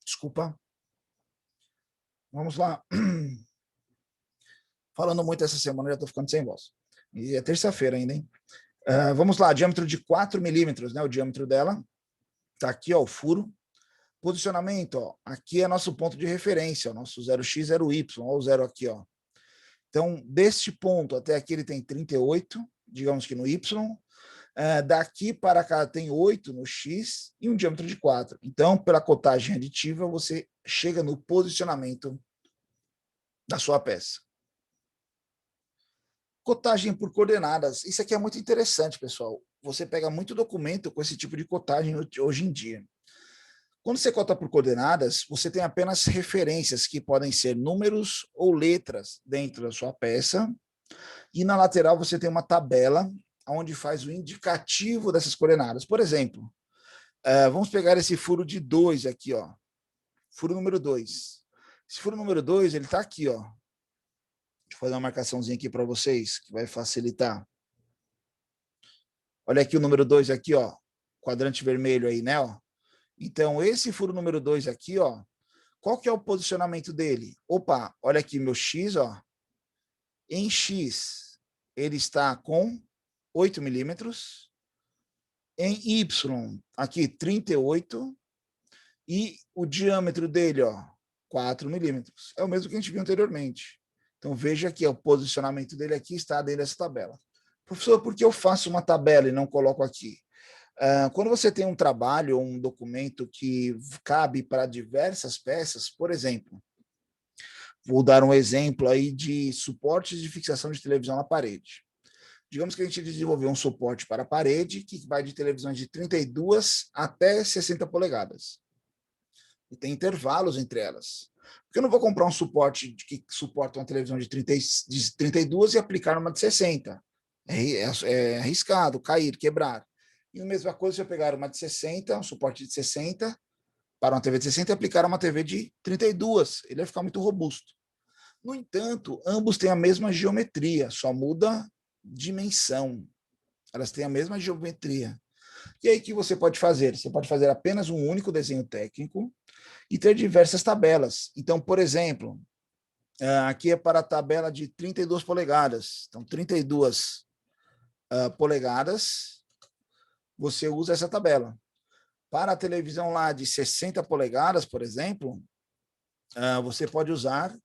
Desculpa. Vamos lá. Falando muito essa semana, já estou ficando sem voz. E é terça-feira ainda, hein? Vamos lá, diâmetro de 4 milímetros, né? O diâmetro dela. Está aqui, ó, o furo. Posicionamento, ó, aqui é nosso ponto de referência, o nosso 0x, 0y, ó, o 0 aqui, ó. Então, deste ponto até aqui ele tem 38, digamos que no y. Daqui para cá tem 8 no x e um diâmetro de 4. Então, pela cotagem aditiva, você chega no posicionamento da sua peça. Cotagem por coordenadas. Isso aqui é muito interessante, pessoal. Você pega muito documento com esse tipo de cotagem hoje em dia. Quando você cota por coordenadas, você tem apenas referências que podem ser números ou letras dentro da sua peça. E na lateral você tem uma tabela onde faz o indicativo dessas coordenadas. Por exemplo, vamos pegar esse furo de 2 aqui, ó. Furo número 2. Esse furo número 2, ele está aqui, ó. Deixa eu fazer uma marcaçãozinha aqui para vocês, que vai facilitar. Olha aqui o número 2 aqui, ó. Quadrante vermelho aí, né, ó. Então, esse furo número 2 aqui, ó, qual que é o posicionamento dele? Opa, olha aqui meu X, ó. Em X, ele está com 8 milímetros. Em Y, aqui 38. E o diâmetro dele, ó, 4 milímetros. É o mesmo que a gente viu anteriormente. Então, veja que o posicionamento dele aqui está dentro dessa tabela. Professor, por que eu faço uma tabela e não coloco aqui? Quando você tem um trabalho ou um documento que cabe para diversas peças, por exemplo, vou dar um exemplo aí de suportes de fixação de televisão na parede. Digamos que a gente desenvolveu um suporte para a parede que vai de televisões de 32 até 60 polegadas. E tem intervalos entre elas. Porque eu não vou comprar um suporte que suporta uma televisão de 32 e aplicar numa de 60. É arriscado, cair, quebrar. E a mesma coisa se eu pegar uma de 60, um suporte de 60, para uma TV de 60 e aplicar uma TV de 32. Ele vai ficar muito robusto. No entanto, ambos têm a mesma geometria, só muda dimensão. Elas têm a mesma geometria. E aí o que você pode fazer? Você pode fazer apenas um único desenho técnico e ter diversas tabelas. Então, por exemplo, aqui é para a tabela de 32 polegadas. Então, 32 polegadas, você usa essa tabela. Para a televisão lá de 60 polegadas, por exemplo, você pode usar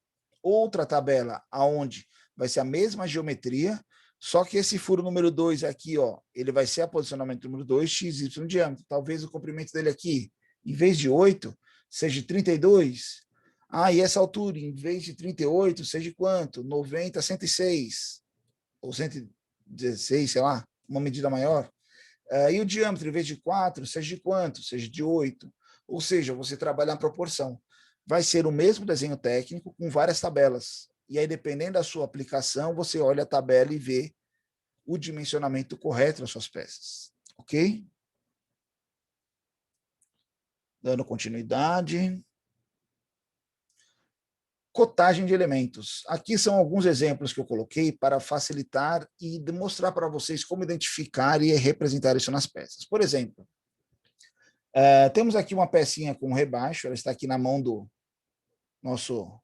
outra tabela, onde vai ser a mesma geometria, só que esse furo número 2 aqui, ó, ele vai ser a posicionamento número 2, x, y diâmetro. Talvez o comprimento dele aqui, em vez de 8, seja 32. E essa altura, em vez de 38, seja quanto? 90, 106. Ou 116, sei lá, uma medida maior. E o diâmetro, em vez de 4, seja de quanto? Seja de 8. Ou seja, você trabalha na proporção. Vai ser o mesmo desenho técnico com várias tabelas. E aí, dependendo da sua aplicação, você olha a tabela e vê o dimensionamento correto das suas peças. Ok? Dando continuidade. Cotagem de elementos. Aqui são alguns exemplos que eu coloquei para facilitar e mostrar para vocês como identificar e representar isso nas peças. Por exemplo, temos aqui uma pecinha com rebaixo, ela está aqui na mão do nosso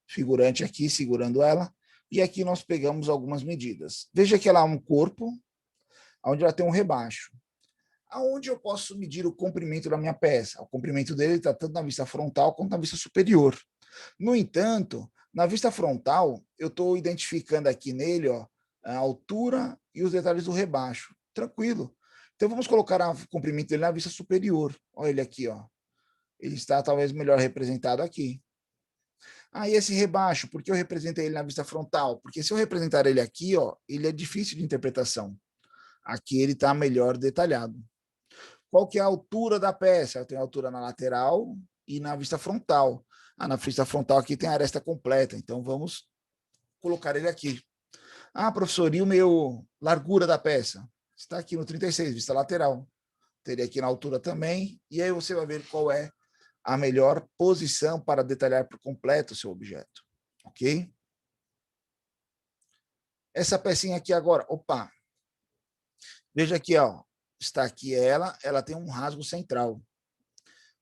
figurante aqui, segurando ela, e aqui nós pegamos algumas medidas. Veja que ela é um corpo, onde ela tem um rebaixo. Aonde eu posso medir o comprimento da minha peça? O comprimento dele está tanto na vista frontal quanto na vista superior. No entanto, na vista frontal, eu estou identificando aqui nele, ó, a altura e os detalhes do rebaixo. Tranquilo. Então, vamos colocar o comprimento dele na vista superior. Olha ele aqui, ó. Ele está talvez melhor representado aqui. E esse rebaixo, por que eu representei ele na vista frontal? Porque se eu representar ele aqui, ó, ele é difícil de interpretação. Aqui ele está melhor detalhado. Qual que é a altura da peça? Eu tenho a altura na lateral e na vista frontal. Na vista frontal aqui tem a aresta completa, então vamos colocar ele aqui. Professor, e o meu largura da peça? Está aqui no 36, vista lateral. Teria aqui na altura também, e aí você vai ver qual é a melhor posição para detalhar por completo o seu objeto. Ok? Essa pecinha aqui agora, opa! Veja aqui, ó, está aqui ela tem um rasgo central.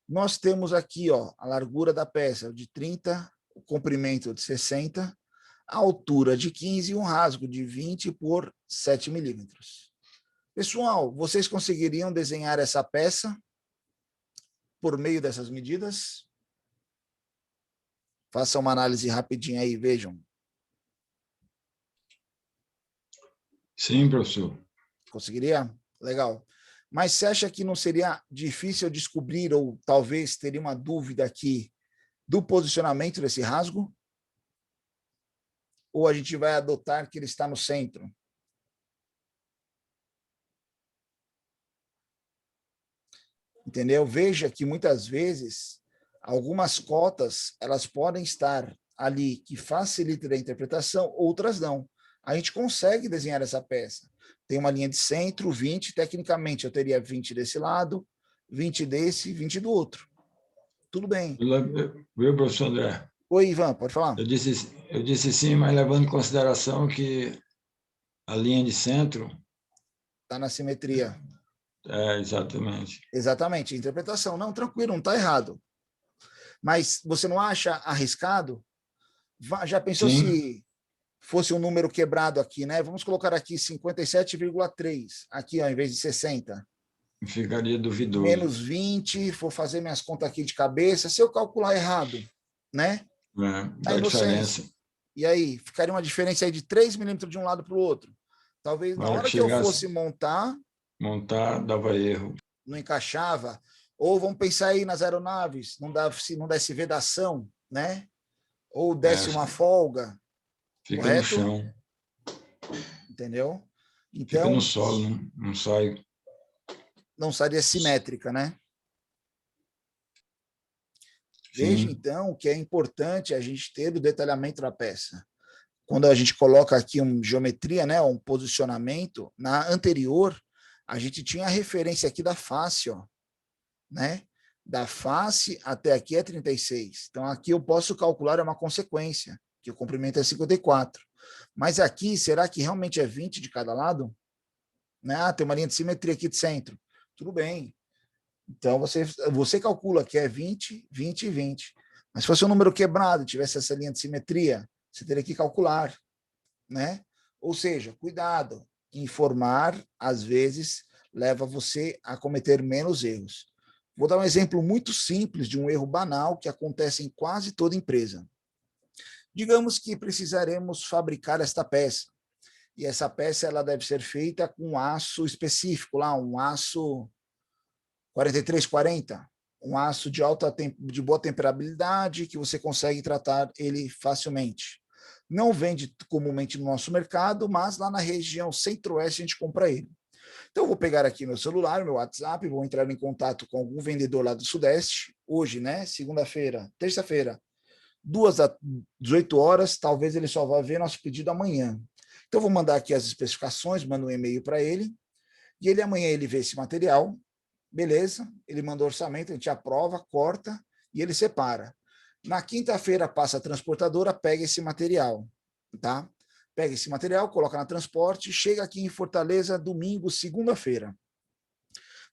Nós temos aqui, ó, a largura da peça de 30, o comprimento de 60, a altura de 15 e um rasgo de 20 por 7 milímetros. Pessoal, vocês conseguiriam desenhar essa peça por meio dessas medidas? Façam uma análise rapidinha aí, vejam. Sim, professor. Conseguiria? Legal. Mas você acha que não seria difícil descobrir, ou talvez teria uma dúvida aqui, do posicionamento desse rasgo? Ou a gente vai adotar que ele está no centro? Entendeu? Veja que muitas vezes algumas cotas elas podem estar ali que facilitam a interpretação, outras não. A gente consegue desenhar essa peça. Tem uma linha de centro, 20, tecnicamente eu teria 20 desse lado, 20 desse, 20 do outro. Tudo bem. Viu, professor André? Oi, Ivan, pode falar? Eu disse sim, mas levando em consideração que a linha de centro... Está na simetria. Exatamente. Exatamente, interpretação. Não, tranquilo, não está errado. Mas você não acha arriscado? Já pensou Sim. se fosse um número quebrado aqui, né? Vamos colocar aqui 57,3, aqui ao invés de 60. Ficaria duvidoso. Menos 20, vou fazer minhas contas aqui de cabeça. Se eu calcular errado, né? Dá diferença. E aí, ficaria uma diferença aí de 3 milímetros de um lado para o outro. Talvez na hora que eu fosse montar, dava erro. não encaixava. Ou vamos pensar aí nas aeronaves, não desse vedação, né? Ou desse uma folga. Fica correto? no chão. Entendeu? Então, fica no solo, não sai. Não seria simétrica, né? Veja, então, que é importante a gente ter o detalhamento da peça. Quando a gente coloca aqui uma geometria, né, um posicionamento, na anterior, a gente tinha a referência aqui da face, ó, né? Da face até aqui é 36. Então, aqui eu posso calcular uma consequência, que o comprimento é 54. Mas aqui, será que realmente é 20 de cada lado? Né? Ah, tem uma linha de simetria aqui de centro. Tudo bem. Então, você calcula que é 20, 20 e 20. Mas se fosse um número quebrado, tivesse essa linha de simetria, você teria que calcular, né? Ou seja, cuidado, informar, às vezes, leva você a cometer menos erros. Vou dar um exemplo muito simples de um erro banal que acontece em quase toda empresa. Digamos que precisaremos fabricar esta peça. E essa peça ela deve ser feita com um aço específico, lá, um aço 4340, um aço de boa temperabilidade, que você consegue tratar ele facilmente. Não vende comumente no nosso mercado, mas lá na região centro-oeste a gente compra ele. Então, eu vou pegar aqui meu celular, meu WhatsApp, vou entrar em contato com algum vendedor lá do Sudeste, hoje, né, segunda-feira, terça-feira, 2 às 18 horas, talvez ele só vá ver nosso pedido amanhã. Então, eu vou mandar aqui as especificações, mando um e-mail para ele, e ele amanhã ele vê esse material, beleza, ele manda o orçamento, a gente aprova, corta e ele separa. Na quinta-feira passa a transportadora, pega esse material, tá? Pega esse material, coloca na transporte, chega aqui em Fortaleza domingo, segunda-feira.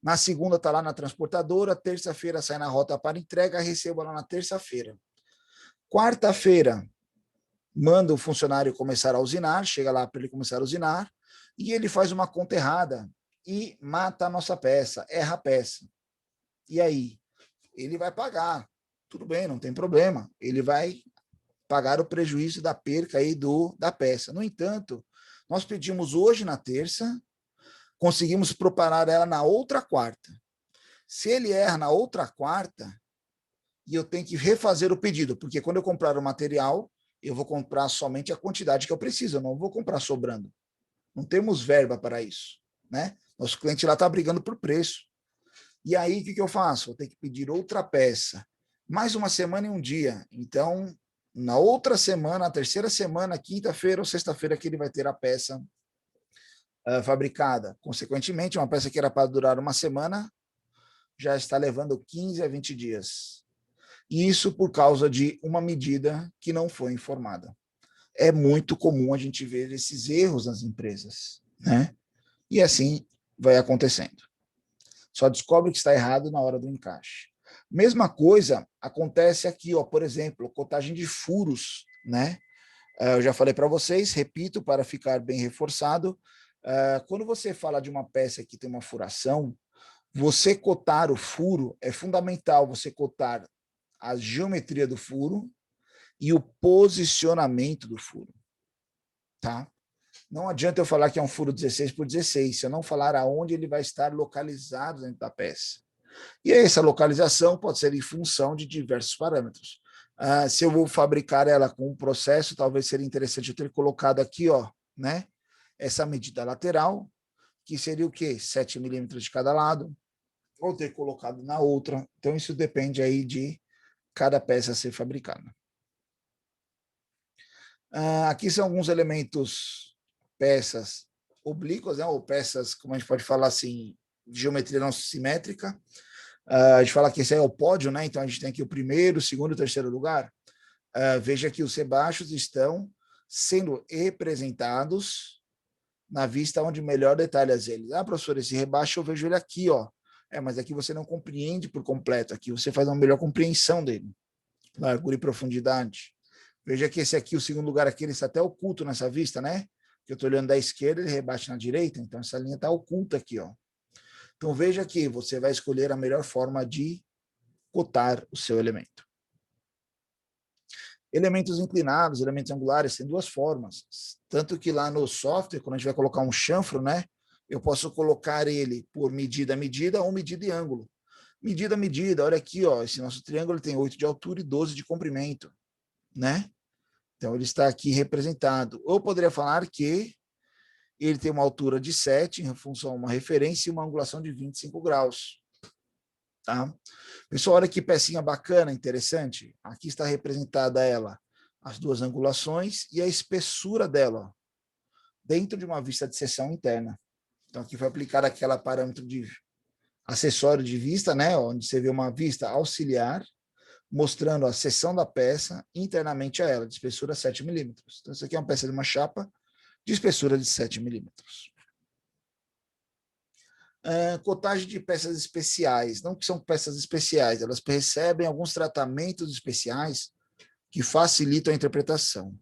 Na segunda está lá na transportadora, terça-feira sai na rota para entrega, receba lá na terça-feira. Quarta-feira, manda o funcionário começar a usinar, chega lá para ele começar a usinar, e ele faz uma conta errada e mata a nossa peça, erra a peça. E aí? Ele vai pagar. Tudo bem, não tem problema. Ele vai pagar o prejuízo da perca aí da peça. No entanto, nós pedimos hoje na terça, conseguimos preparar ela na outra quarta. Se ele erra na outra quarta, e eu tenho que refazer o pedido, porque quando eu comprar o material, eu vou comprar somente a quantidade que eu preciso, eu não vou comprar sobrando. Não temos verba para isso, né? Nosso cliente lá está brigando por preço. E aí, o que eu faço? Vou ter que pedir outra peça. Mais uma semana e um dia. Então, na outra semana, a terceira semana, quinta-feira ou sexta-feira, que ele vai ter a peça fabricada. Consequentemente, uma peça que era para durar uma semana, já está levando 15 a 20 dias. E isso por causa de uma medida que não foi informada. É muito comum a gente ver esses erros nas empresas, né? E assim vai acontecendo. Só descobre que está errado na hora do encaixe. Mesma coisa acontece aqui, ó, por exemplo, cotagem de furos, né? Eu já falei para vocês, repito, para ficar bem reforçado, quando você fala de uma peça que tem uma furação, você cotar o furo, é fundamental você cotar a geometria do furo e o posicionamento do furo, tá? Não adianta eu falar que é um furo 16 por 16, se eu não falar aonde ele vai estar localizado dentro da peça. E essa localização pode ser em função de diversos parâmetros. Se eu vou fabricar ela com um processo, talvez seria interessante eu ter colocado aqui, ó, né, essa medida lateral, que seria o quê? 7 milímetros de cada lado, ou ter colocado na outra. Então, isso depende aí de cada peça a ser fabricada. Aqui são alguns elementos, peças oblíquas, né, ou peças, como a gente pode falar assim, de geometria não simétrica. A gente fala que esse é o pódio, né? Então a gente tem aqui o primeiro, segundo e terceiro lugar. Veja que os rebaixos estão sendo representados na vista onde melhor detalha eles. Professor, esse rebaixo eu vejo ele aqui, ó. Mas aqui você não compreende por completo. Aqui você faz uma melhor compreensão dele. Largura e profundidade. Veja que esse aqui, o segundo lugar aqui, ele está até oculto nessa vista, né? Que eu estou olhando da esquerda, ele rebate na direita, então essa linha está oculta aqui, ó. Então veja que você vai escolher a melhor forma de cotar o seu elemento. Elementos inclinados, elementos angulares, tem duas formas. Tanto que lá no software, quando a gente vai colocar um chanfro, né? Eu posso colocar ele por medida a medida ou medida e ângulo. Medida a medida, olha aqui, ó, esse nosso triângulo tem 8 de altura e 12 de comprimento, né? Então ele está aqui representado. Ou poderia falar que ele tem uma altura de 7 em função de uma referência e uma angulação de 25 graus. Tá? Pessoal, olha que pecinha bacana, interessante. Aqui está representada ela, as duas angulações e a espessura dela, ó, dentro de uma vista de seção interna. Então aqui foi aplicado aquele parâmetro de acessório de vista, né, onde você vê uma vista auxiliar, mostrando a seção da peça internamente a ela, de espessura 7 milímetros. Então isso aqui é uma peça de uma chapa de espessura de 7 milímetros. Cotagem de peças especiais, não que são peças especiais, elas recebem alguns tratamentos especiais que facilitam a interpretação.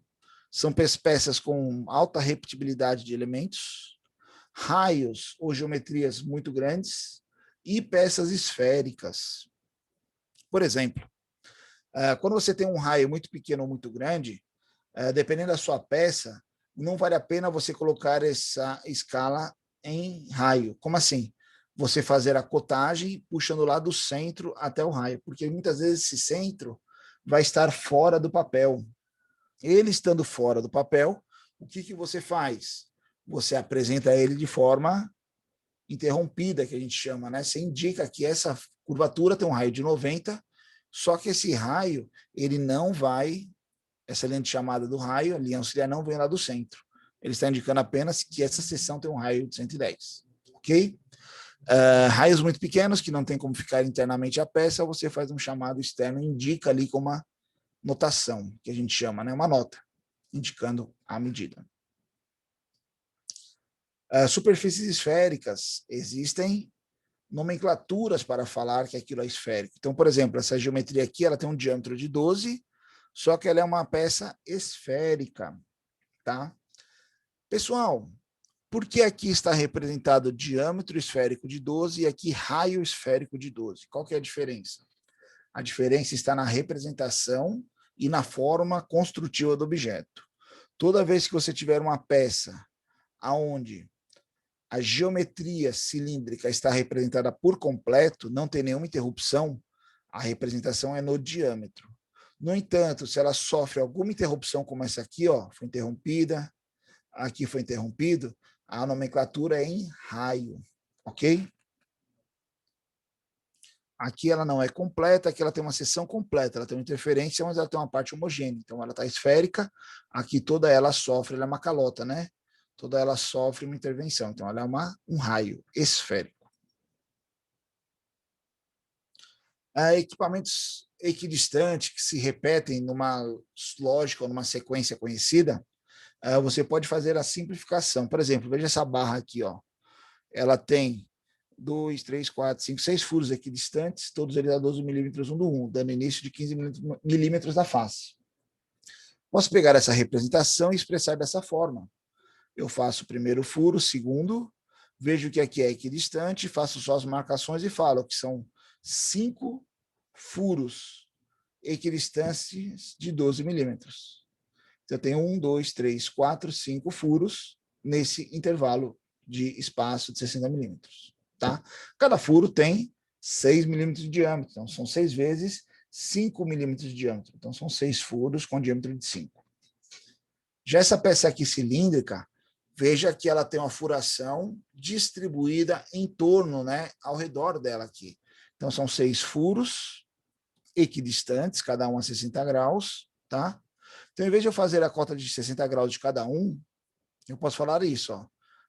São peças com alta repetibilidade de elementos, raios ou geometrias muito grandes e peças esféricas. Por exemplo, quando você tem um raio muito pequeno ou muito grande, dependendo da sua peça, não vale a pena você colocar essa escala em raio. Como assim? Você fazer a cotagem puxando lá do centro até o raio, porque muitas vezes esse centro vai estar fora do papel. Ele estando fora do papel, o que você faz? Você apresenta ele de forma interrompida, que a gente chama, né? Você indica que essa curvatura tem um raio de 90, só que esse raio, ele não vai, essa linha de chamada do raio, a linha auxiliar não vem lá do centro. Ele está indicando apenas que essa seção tem um raio de 110, ok? Raios muito pequenos, que não tem como ficar internamente a peça, você faz um chamado externo, indica ali com uma notação, que a gente chama, né, uma nota, indicando a medida. Superfícies esféricas, existem nomenclaturas para falar que aquilo é esférico. Então, por exemplo, essa geometria aqui, ela tem um diâmetro de 12, só que ela é uma peça esférica, tá? Pessoal, por que aqui está representado diâmetro esférico de 12 e aqui raio esférico de 12? Qual que é a diferença? A diferença está na representação e na forma construtiva do objeto. Toda vez que você tiver uma peça onde a geometria cilíndrica está representada por completo, não tem nenhuma interrupção, a representação é no diâmetro. No entanto, se ela sofre alguma interrupção, como essa aqui, ó, foi interrompida, aqui foi interrompido, a nomenclatura é em raio, ok? Aqui ela não é completa, aqui ela tem uma seção completa, ela tem uma interferência, mas ela tem uma parte homogênea, então ela está esférica, aqui toda ela sofre, ela é uma calota, né? Toda ela sofre uma intervenção, então ela é um raio esférico. Equipamentos equidistantes que se repetem numa lógica ou numa sequência conhecida, você pode fazer a simplificação. Por exemplo, veja essa barra aqui, ó. Ela tem 2, 3, 4, 5, 6 furos equidistantes, todos eles a 12 milímetros um do um, dando início de 15 milímetros da face. Posso pegar essa representação e expressar dessa forma. Eu faço o primeiro furo, o segundo, vejo que aqui é equidistante, faço só as marcações e falo que são 5 furos equidistantes de 12 milímetros. Então, eu tenho 1, 2, 3, 4, 5 furos nesse intervalo de espaço de 60 milímetros. Tá? Cada furo tem 6 milímetros de diâmetro, então são 6 vezes 5 milímetros de diâmetro. Então, são 6 furos com diâmetro de 5. Já essa peça aqui cilíndrica, veja que ela tem uma furação distribuída em torno, né, ao redor dela aqui. Então, são 6 furos equidistantes, cada um a 60 graus, tá? Então, em vez de eu fazer a cota de 60 graus de cada um, eu posso falar isso, ó.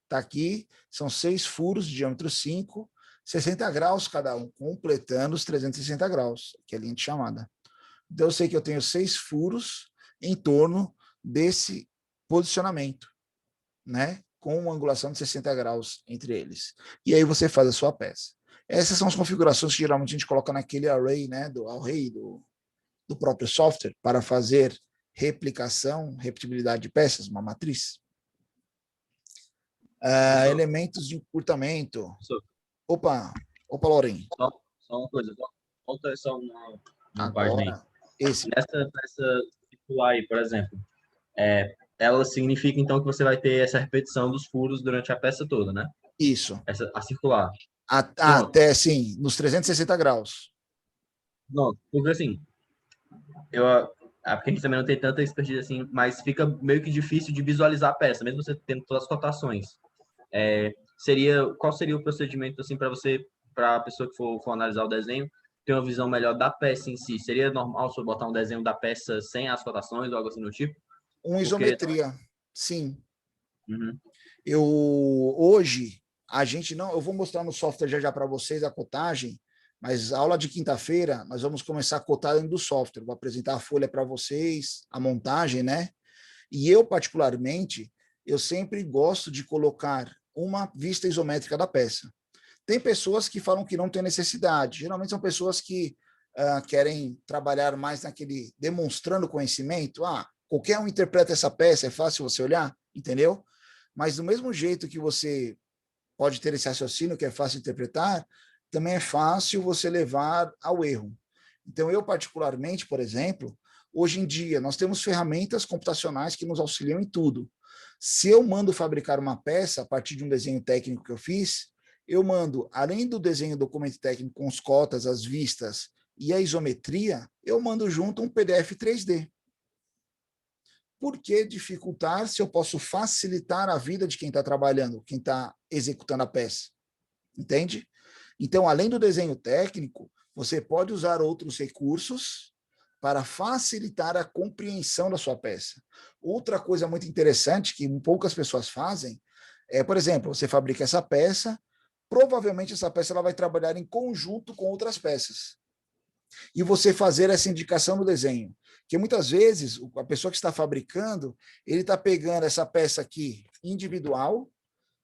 Tá aqui, são 6 furos de diâmetro 5, 60 graus cada um, completando os 360 graus, que é a linha de chamada. Então, eu sei que eu tenho 6 furos em torno desse posicionamento, né? Com uma angulação de 60 graus entre eles. E aí você faz a sua peça. Essas são as configurações que geralmente a gente coloca naquele array, né? Do array do próprio software, para fazer replicação, repetibilidade de peças, uma matriz. Elementos de encurtamento. Opa, Lauren. Só uma coisa, volta só uma página aí. Esse. Nessa peça circular aí, por exemplo, ela significa então que você vai ter essa repetição dos furos durante a peça toda, né? Isso. A circular. Até, sim, nos 360 graus. Não, porque assim, porque a gente também não tem tanta expertise assim, mas fica meio que difícil de visualizar a peça, mesmo você tendo todas as cotações. Qual seria o procedimento assim para a pessoa que for analisar o desenho, ter uma visão melhor da peça em si? Seria normal se eu botar um desenho da peça sem as cotações ou algo assim do tipo? Isometria, sim. Uhum. Hoje, a gente não... Eu vou mostrar no software já para vocês a cotagem, mas a aula de quinta-feira, nós vamos começar a cotar dentro do software. Vou apresentar a folha para vocês, a montagem, né? E eu, particularmente, eu sempre gosto de colocar uma vista isométrica da peça. Tem pessoas que falam que não tem necessidade. Geralmente são pessoas que querem trabalhar mais naquele demonstrando conhecimento. Qualquer um interpreta essa peça, é fácil você olhar, entendeu? Mas do mesmo jeito que você pode ter esse raciocínio, que é fácil interpretar, também é fácil você levar ao erro. Então, eu particularmente, por exemplo, hoje em dia, nós temos ferramentas computacionais que nos auxiliam em tudo. Se eu mando fabricar uma peça a partir de um desenho técnico que eu fiz, eu mando, além do desenho documento técnico com as cotas, as vistas e a isometria, eu mando junto um PDF 3D. Por que dificultar se eu posso facilitar a vida de quem está trabalhando, quem está executando a peça? Entende? Então, além do desenho técnico, você pode usar outros recursos para facilitar a compreensão da sua peça. Outra coisa muito interessante que poucas pessoas fazem é, por exemplo, você fabrica essa peça, provavelmente essa peça ela vai trabalhar em conjunto com outras peças. E você fazer essa indicação no desenho. Porque muitas vezes a pessoa que está fabricando, ele está pegando essa peça aqui individual,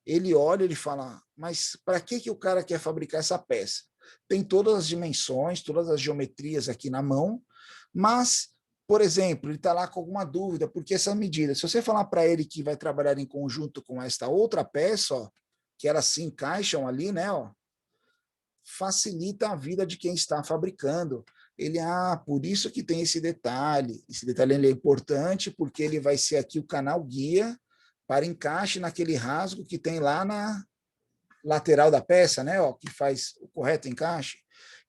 ele olha, ele fala, mas para que o cara quer fabricar essa peça? Tem todas as dimensões, todas as geometrias aqui na mão, mas, por exemplo, ele está lá com alguma dúvida, porque essa medida, se você falar para ele que vai trabalhar em conjunto com esta outra peça, ó, que elas se encaixam ali, né, ó, facilita a vida de quem está fabricando. Ele, por isso que tem esse detalhe ele é importante, porque ele vai ser aqui o canal guia para encaixe naquele rasgo que tem lá na lateral da peça, né, ó, que faz o correto encaixe,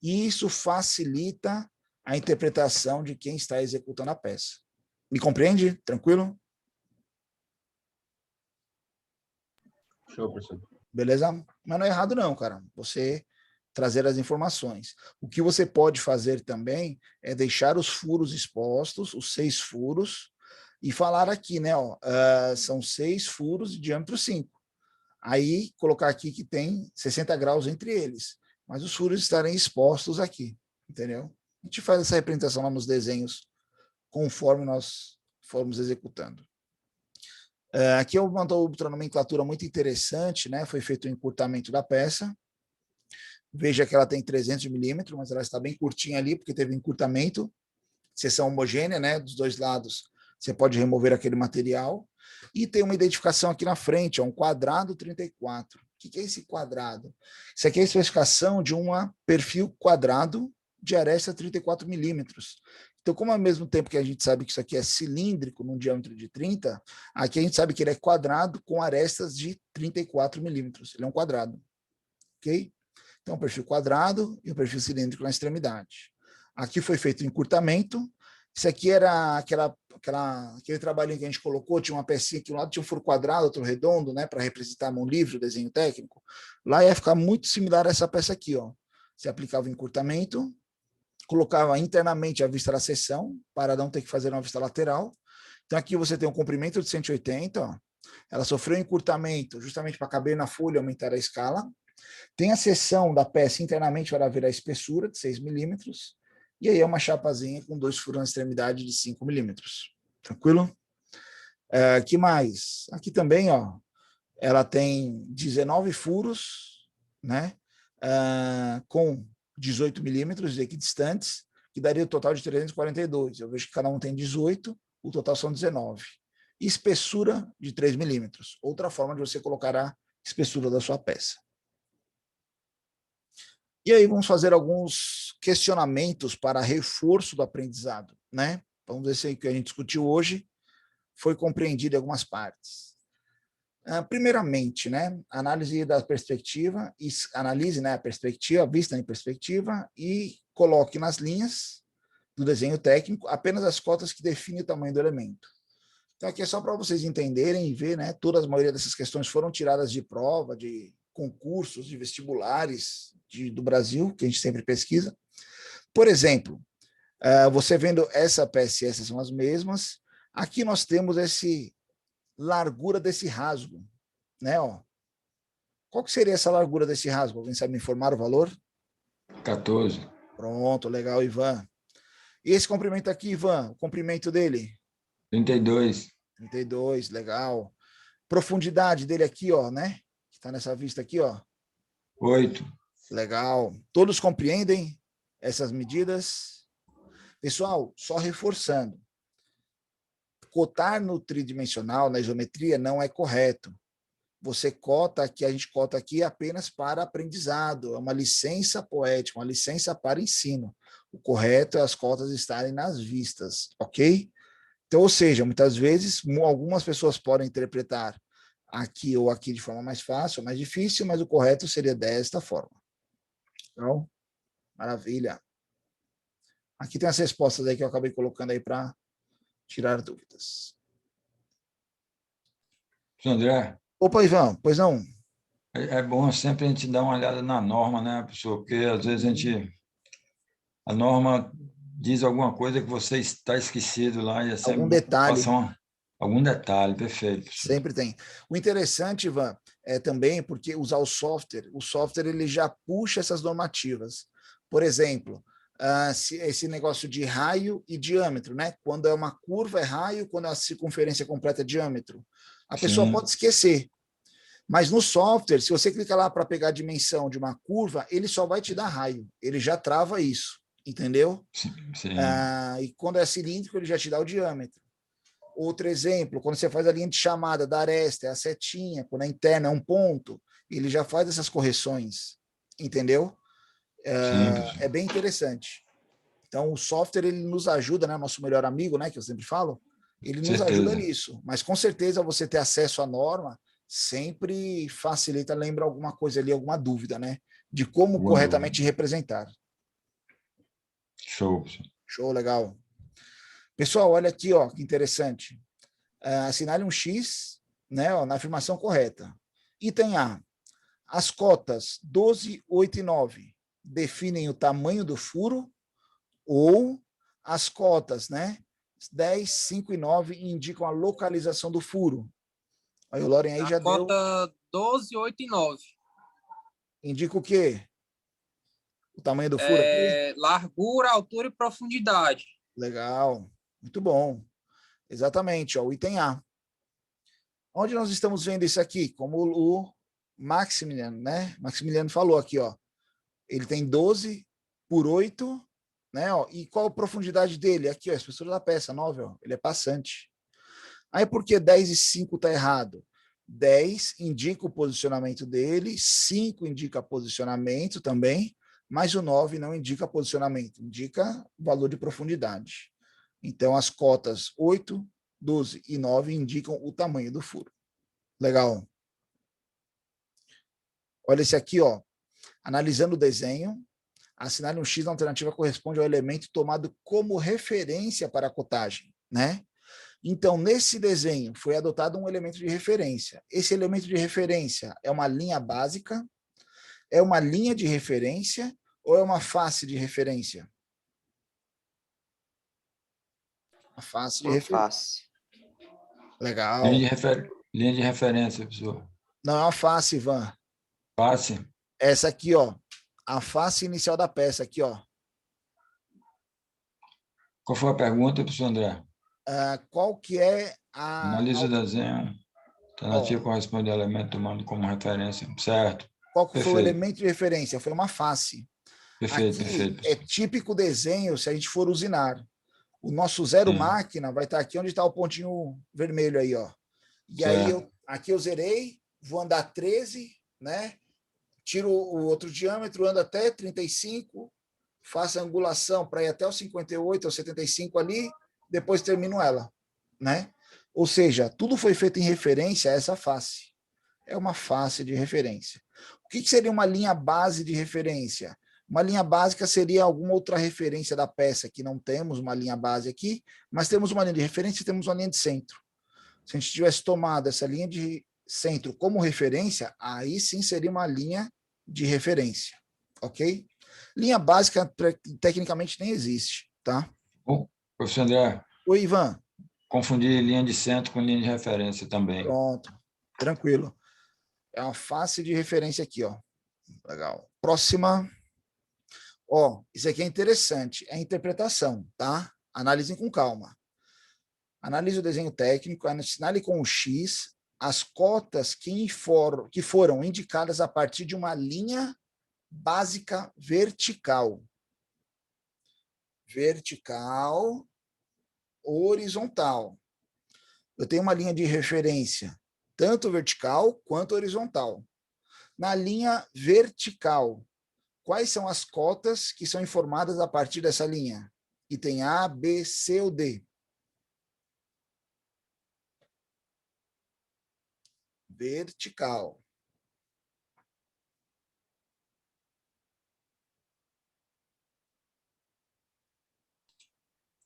e isso facilita a interpretação de quem está executando a peça. Me compreende? Tranquilo? Show, professor. Beleza? Mas não é errado não, cara. Você trazer as informações. O que você pode fazer também é deixar os furos expostos, os 6 furos, e falar aqui, né? Ó, são 6 furos de diâmetro 5. Aí, colocar aqui que tem 60 graus entre eles, mas os furos estarem expostos aqui, entendeu? A gente faz essa representação lá nos desenhos, conforme nós formos executando. Aqui eu mandei outra nomenclatura muito interessante, né? Foi feito o encurtamento da peça. Veja que ela tem 300 milímetros, mas ela está bem curtinha ali, porque teve encurtamento, seção homogênea, né? Dos dois lados Você pode remover aquele material. E tem uma identificação aqui na frente, um quadrado 34. O que é esse quadrado? Isso aqui é a especificação de um perfil quadrado de aresta 34 milímetros. Então, como ao mesmo tempo que a gente sabe que isso aqui é cilíndrico, num diâmetro de 30, aqui a gente sabe que ele é quadrado com arestas de 34 milímetros. Ele é um quadrado. Ok? Então, um perfil quadrado e um perfil cilíndrico na extremidade. Aqui foi feito o encurtamento. Isso aqui era aquele trabalhinho que a gente colocou, tinha uma pecinha aqui, um lado tinha um furo quadrado, outro redondo, né, para representar a mão livre, o desenho técnico. Lá ia ficar muito similar a essa peça aqui, ó. Você aplicava o encurtamento, colocava internamente a vista da seção, para não ter que fazer uma vista lateral. Então aqui você tem um comprimento de 180, ó. Ela sofreu um encurtamento justamente para caber na folha e aumentar a escala. Tem a seção da peça internamente para ver a espessura de 6 milímetros. E aí é uma chapazinha com 2 furos na extremidade de 5 milímetros. Tranquilo? Que mais? Aqui também, ó, ela tem 19 furos, né? Com 18 milímetros de equidistantes, que daria o total de 342. Eu vejo que cada um tem 18, o total são 19. E espessura de 3 milímetros. Outra forma de você colocar a espessura da sua peça. E aí vamos fazer alguns questionamentos para reforço do aprendizado, né? Vamos ver se o que a gente discutiu hoje foi compreendido em algumas partes. Primeiramente, né, análise da perspectiva, analise, né, a perspectiva, vista em perspectiva e coloque nas linhas do desenho técnico apenas as cotas que definem o tamanho do elemento. Então aqui é só para vocês entenderem e ver, né, toda a maioria dessas questões foram tiradas de prova, de concursos, de vestibulares do Brasil, que a gente sempre pesquisa. Por exemplo, você vendo essa peça e essas são as mesmas, aqui nós temos esse largura desse rasgo, né? Ó. Qual que seria essa largura desse rasgo? Alguém sabe me informar o valor? 14. Pronto, legal, Ivan. E esse comprimento aqui, Ivan, o comprimento dele? 32. 32, legal. Profundidade dele aqui, ó, né? Que está nessa vista aqui, ó. 8. Legal. Todos compreendem essas medidas? Pessoal, só reforçando. Cotar no tridimensional, na isometria, não é correto. Você cota aqui, a gente cota aqui apenas para aprendizado. É uma licença poética, uma licença para ensino. O correto é as cotas estarem nas vistas, ok? Então, ou seja, muitas vezes, algumas pessoas podem interpretar aqui ou aqui de forma mais fácil, mais difícil, mas o correto seria desta forma. Então, maravilha. Aqui tem as respostas aí que eu acabei colocando aí para tirar dúvidas. André, Opa, Ivan, pois não? é bom sempre a gente dar uma olhada na norma, né, professor? Porque às vezes a norma diz alguma coisa que você está esquecido lá e é sempre Algum detalhe. Algum detalhe, perfeito. Professor. Sempre tem. O interessante, Ivan, é também porque usar o software ele já puxa essas normativas. Por exemplo, esse negócio de raio e diâmetro, né? Quando é uma curva é raio, quando é a circunferência completa é diâmetro. A pessoa Sim. pode esquecer. Mas no software, se você clicar lá para pegar a dimensão de uma curva, ele só vai te dar raio. Ele já trava isso, entendeu? Sim. E quando é cilíndrico, ele já te dá o diâmetro. Outro exemplo, quando você faz a linha de chamada da aresta, é a setinha, quando é interna é um ponto, ele já faz essas correções, entendeu? É bem interessante. Então, o software, ele nos ajuda, né? Nosso melhor amigo, né? Que eu sempre falo, ele nos ajuda nisso. Mas, com certeza, você ter acesso à norma sempre facilita, lembra alguma coisa ali, alguma dúvida, né? De como corretamente representar. Show. Show, legal. Pessoal, olha aqui, ó, que interessante. Assinale um X, né, ó, na afirmação correta. Item A. As cotas 12, 8 e 9 definem o tamanho do furo ou as cotas, né, 10, 5 e 9 indicam a localização do furo. Aí o Loren aí já deu... Cota 12, 8 e 9. Indica o quê? O tamanho do furo aqui? Largura, altura e profundidade. Legal, muito bom. Exatamente, ó, o item A. Onde nós estamos vendo isso aqui? Como o Maximiliano, né? Maximiliano falou aqui, ó. Ele tem 12 por 8 né? Ó, e qual a profundidade dele? Aqui, ó, a espessura da peça, 9, ó, ele é passante. Aí por que 10 e 5 está errado? 10 indica o posicionamento dele, 5 indica posicionamento também, mas o 9 não indica posicionamento, indica valor de profundidade. Então, as cotas 8, 12 e 9 indicam o tamanho do furo. Legal. Olha esse aqui, ó. Analisando o desenho, assinale um X na alternativa corresponde ao elemento tomado como referência para a cotagem, né? Então, nesse desenho, foi adotado um elemento de referência. Esse elemento de referência é uma linha básica, é uma linha de referência ou é uma face de referência? Uma face de Uma referência. face. Legal. Linha de referência, professor. Não é uma face, Ivan. Face. Essa aqui, ó. A face inicial da peça, aqui, ó. Qual foi a pergunta, professor André? Qual que é a... Analise o desenho. Alternativa corresponde ao elemento tomando como referência. Certo. Qual que foi o Perfeito. elemento de referência? Foi uma face. Perfeito, Aqui perfeito. é típico desenho se a gente for usinar. O nosso zero Sim. máquina vai estar aqui onde está o pontinho vermelho aí, ó. E aí, aqui eu zerei, vou andar 13, né? Tiro o outro diâmetro, ando até 35, faço a angulação para ir até o 58 ou 75 ali, depois termino ela, né? Ou seja, tudo foi feito em referência a essa face. É uma face de referência. O que seria uma linha base de referência? Uma linha básica seria alguma outra referência da peça, que não temos uma linha base aqui, mas temos uma linha de referência e temos uma linha de centro. Se a gente tivesse tomado essa linha de centro como referência, aí sim seria uma linha de referência, ok? Linha básica, tecnicamente, nem existe, tá? Bom, professor André, Oi, Ivan. confundi linha de centro com linha de referência também. Pronto, tranquilo. É uma face de referência aqui, ó. Legal. Próxima. Ó, isso aqui é interessante, é a interpretação, tá? Analisem com calma. Analise o desenho técnico, assinale com o X as cotas que foram indicadas a partir de uma linha básica vertical. Vertical, horizontal. Eu tenho uma linha de referência, tanto vertical quanto horizontal. Na linha vertical, quais são as cotas que são informadas a partir dessa linha? Item A, B, C ou D? Vertical.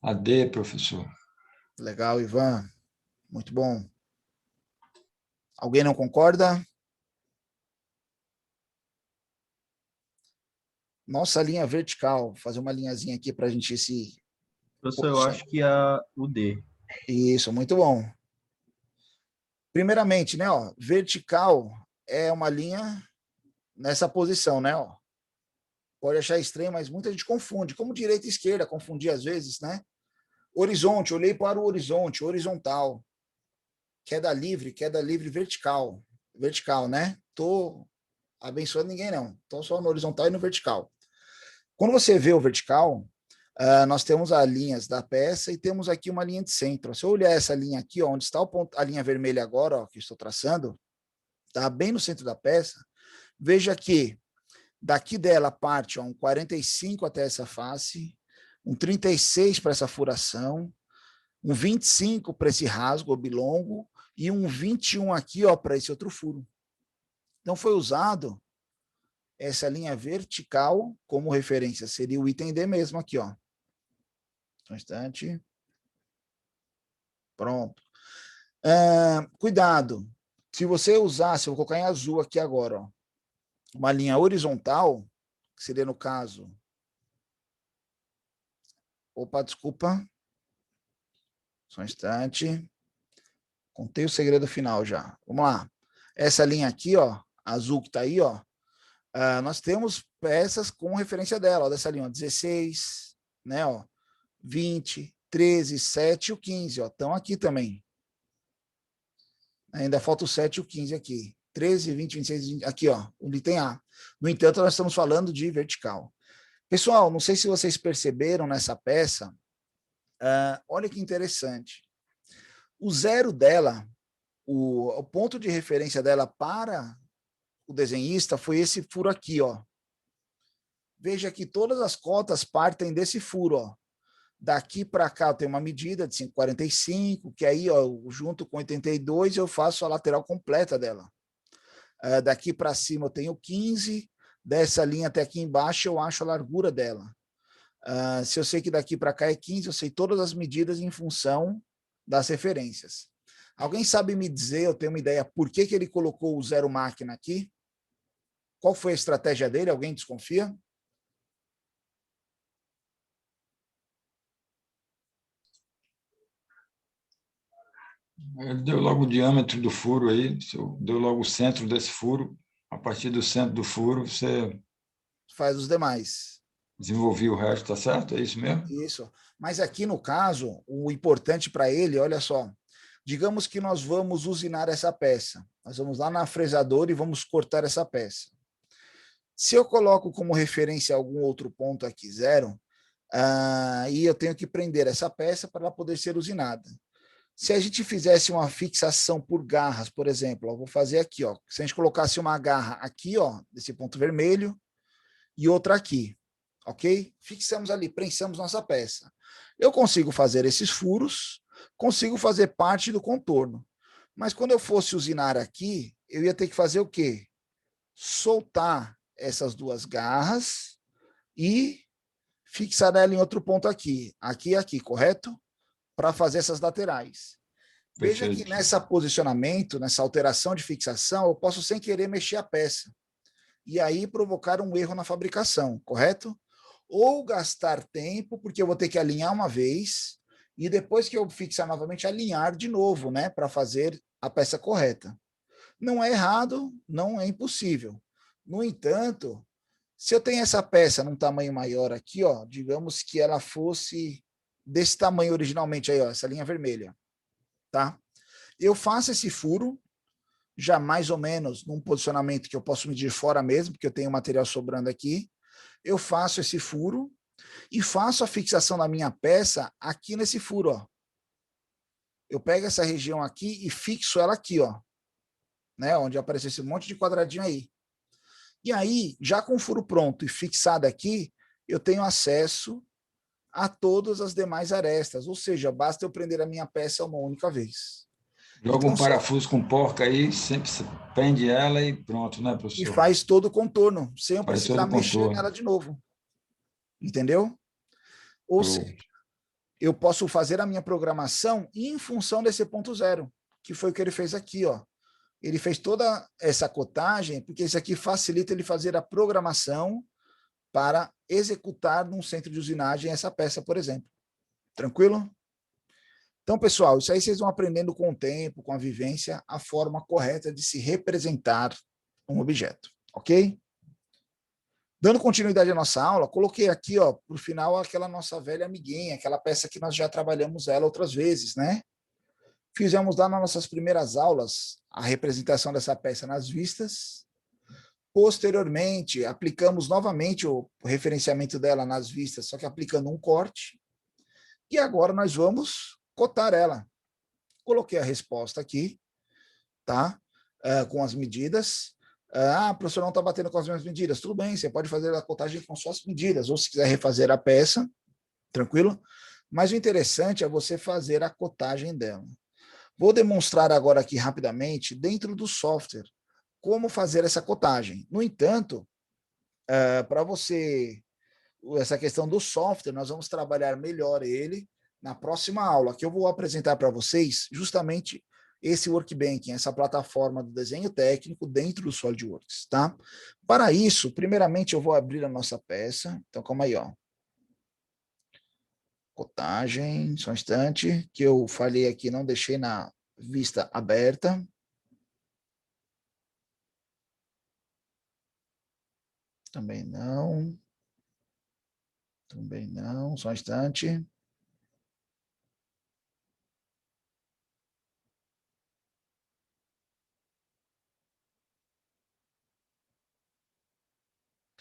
A D, professor. Legal, Ivan. Muito bom. Alguém não concorda? Nossa linha vertical. Vou fazer uma linhazinha aqui para a gente se... Professor, eu acho que o D. Isso, muito bom. Primeiramente, né, ó, vertical é uma linha nessa posição, né, ó. Pode achar estranho, mas muita gente confunde, como direita e esquerda, confundir às vezes, né? Horizonte, olhei para o horizonte, horizontal. Queda livre vertical. Vertical, né? Tô abençoando ninguém, não. Tô só no horizontal e no vertical. Quando você vê o vertical, nós temos as linhas da peça e temos aqui uma linha de centro. Se eu olhar essa linha aqui, ó, onde está o ponto, a linha vermelha agora, ó, que eu estou traçando, está bem no centro da peça. Veja que daqui dela parte ó, um 45 até essa face, um 36 para essa furação, um 25 para esse rasgo oblongo e um 21 aqui ó, para esse outro furo. Então foi usado essa linha vertical como referência. Seria o item D mesmo aqui, ó. Um instante. Pronto. Cuidado. Se você usasse, eu vou colocar em azul aqui agora, ó, uma linha horizontal, que seria no caso... Opa, desculpa. Só um instante. Contei o segredo final já. Vamos lá. Essa linha aqui, ó, azul que está aí, ó, nós temos peças com referência dela, ó, dessa linha, ó, 16, né, ó, 20, 13, 7 e o 15, ó, estão aqui também. Ainda falta o 7 e o 15 aqui. 13, 20, 26, 20, aqui, ó, o item A. No entanto, nós estamos falando de vertical. Pessoal, não sei se vocês perceberam nessa peça, olha que interessante. O zero dela, o ponto de referência dela para o desenhista foi esse furo aqui, ó. Veja que todas as cotas partem desse furo, ó. Daqui para cá eu tenho uma medida de 5,45, que aí, ó, junto com 82, eu faço a lateral completa dela. Daqui para cima eu tenho 15, dessa linha até aqui embaixo eu acho a largura dela. Se eu sei que daqui para cá é 15, eu sei todas as medidas em função das referências. Alguém sabe me dizer, eu tenho uma ideia, por que ele colocou o zero máquina aqui? Qual foi a estratégia dele? Alguém desconfia? Ele deu logo o diâmetro do furo aí, deu logo o centro desse furo. A partir do centro do furo, você Faz os demais. desenvolveu o resto, tá certo? É isso mesmo? Isso. Mas aqui no caso, o importante para ele, olha só, digamos que nós vamos usinar essa peça. Nós vamos lá na fresadora e vamos cortar essa peça. Se eu coloco como referência algum outro ponto aqui, zero, e eu tenho que prender essa peça para ela poder ser usinada. Se a gente fizesse uma fixação por garras, por exemplo, eu vou fazer aqui, ó. Se a gente colocasse uma garra aqui, ó, desse ponto vermelho, e outra aqui, ok? Fixamos ali, prensamos nossa peça. Eu consigo fazer esses furos, consigo fazer parte do contorno. Mas quando eu fosse usinar aqui, eu ia ter que fazer o quê? Soltar essas duas garras e fixar ela em outro ponto aqui. Aqui e aqui, correto? Para fazer essas laterais. Veja que nesse posicionamento, nessa alteração de fixação, eu posso sem querer mexer a peça. E aí provocar um erro na fabricação, correto? Ou gastar tempo, porque eu vou ter que alinhar uma vez, e depois que eu fixar novamente, alinhar de novo, né? Para fazer a peça correta. Não é errado, não é impossível. No entanto, se eu tenho essa peça num tamanho maior aqui, ó, digamos que ela fosse desse tamanho originalmente aí, ó, essa linha vermelha, tá? Eu faço esse furo, já mais ou menos num posicionamento que eu posso medir fora mesmo, porque eu tenho material sobrando aqui. Eu faço esse furo e faço a fixação da minha peça aqui nesse furo, ó. Eu pego essa região aqui e fixo ela aqui, ó, né, onde apareceu esse monte de quadradinho aí. E aí, já com o furo pronto e fixado aqui, eu tenho acesso a todas as demais arestas, ou seja, basta eu prender a minha peça uma única vez. Joga Então, um parafuso com porca aí, sempre prende ela e pronto, né, e professor? faz todo o contorno, sem eu Faz todo precisar o mexer contorno. nela de novo. Entendeu? Ou seja, eu posso fazer a minha programação em função desse ponto zero, que foi o que ele fez aqui, ó. Ele fez toda essa cotagem, porque isso aqui facilita ele fazer a programação para executar num centro de usinagem essa peça, por exemplo. Tranquilo? Então, pessoal, isso aí vocês vão aprendendo com o tempo, com a vivência, a forma correta de se representar um objeto, ok? Dando continuidade à nossa aula, coloquei aqui, ó, para o final, aquela nossa velha amiguinha, aquela peça que nós já trabalhamos ela outras vezes, né? Fizemos lá nas nossas primeiras aulas a representação dessa peça nas vistas. Posteriormente, aplicamos novamente o referenciamento dela nas vistas, só que aplicando um corte. E agora nós vamos cotar ela. Coloquei a resposta aqui, tá? Com as medidas. Professor, não está batendo com as minhas medidas. Tudo bem, você pode fazer a cotagem com suas medidas, ou se quiser refazer a peça, tranquilo? Mas o interessante é você fazer a cotagem dela. Vou demonstrar agora aqui rapidamente, dentro do software, como fazer essa cotagem. No entanto, para você, essa questão do software, nós vamos trabalhar melhor ele na próxima aula, que eu vou apresentar para vocês justamente esse Workbench, essa plataforma do desenho técnico dentro do SolidWorks, tá? Para isso, primeiramente eu vou abrir a nossa peça. Então, calma aí, ó. Cotagem, só um instante, que eu falhei aqui, não deixei na vista aberta. Também não. Também não, só um instante.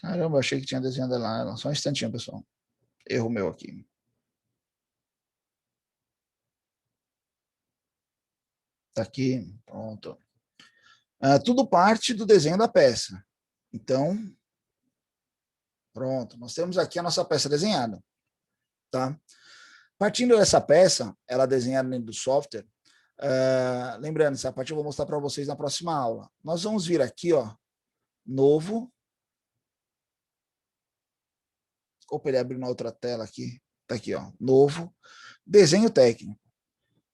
Caramba, achei que tinha desenhado ela. Só um instantinho, pessoal. Erro meu aqui. Tá aqui, pronto. Tudo parte do desenho da peça. Então, pronto. Nós temos aqui a nossa peça desenhada. Tá? Partindo dessa peça, ela desenhada dentro do software, lembrando, essa parte eu vou mostrar para vocês na próxima aula. Nós vamos vir aqui, ó, novo. Opa, ele abriu na outra tela aqui. Tá aqui, ó, novo. Desenho técnico.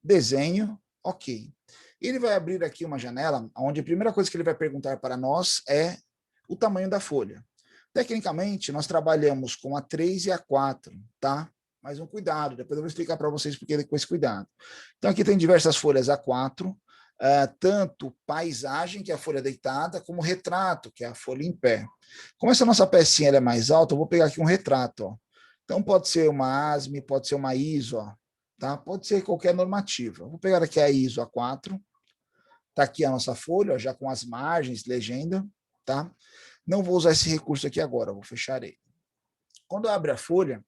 Desenho, ok. Ele vai abrir aqui uma janela, onde a primeira coisa que ele vai perguntar para nós é o tamanho da folha. Tecnicamente, nós trabalhamos com a 3 e a 4, tá? Mas um cuidado, depois eu vou explicar para vocês porque com esse cuidado. Então, aqui tem diversas folhas A4, tanto paisagem, que é a folha deitada, como retrato, que é a folha em pé. Como essa nossa pecinha ela é mais alta, eu vou pegar aqui um retrato, ó. Então, pode ser uma ASME, pode ser uma ISO, ó, tá? Pode ser qualquer normativa. Eu vou pegar aqui a ISO A4, tá aqui a nossa folha, ó, já com as margens, legenda, tá? Não vou usar esse recurso aqui agora, vou fechar ele. Quando eu abro a folha,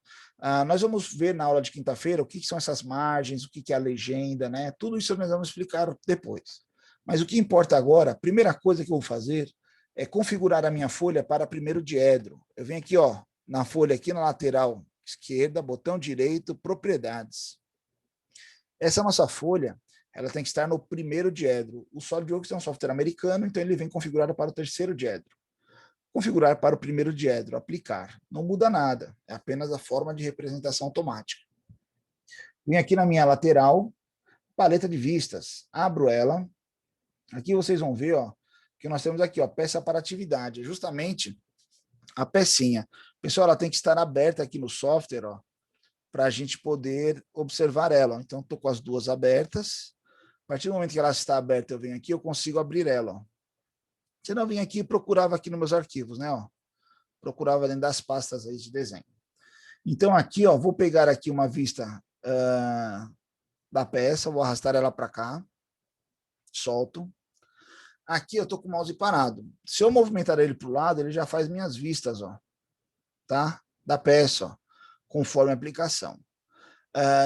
nós vamos ver na aula de quinta-feira o que são essas margens, o que é a legenda, né? Tudo isso nós vamos explicar depois. Mas o que importa agora, a primeira coisa que eu vou fazer é configurar a minha folha para primeiro diedro. Eu venho aqui, ó, na folha, aqui na lateral esquerda, botão direito, propriedades. Essa nossa folha, ela tem que estar no primeiro diedro. O SolidWorks é um software americano, então ele vem configurado para o terceiro diedro. Configurar para o primeiro diedro, aplicar. Não muda nada, é apenas a forma de representação automática. Vim aqui na minha lateral, paleta de vistas, abro ela. Aqui vocês vão ver, ó, que nós temos aqui, ó, peça para atividade, justamente a pecinha. Pessoal, ela tem que estar aberta aqui no software, ó, para a gente poder observar ela. Então, estou com as duas abertas. A partir do momento que ela está aberta, eu venho aqui, eu consigo abrir ela, ó. Se não, vinha aqui e procurava aqui nos meus arquivos, né? Ó. Procurava dentro das pastas aí de desenho. Então, aqui, ó, vou pegar aqui uma vista da peça, vou arrastar ela para cá, solto. Aqui eu estou com o mouse parado. Se eu movimentar ele para o lado, ele já faz minhas vistas, ó, tá? Da peça, ó, conforme a aplicação.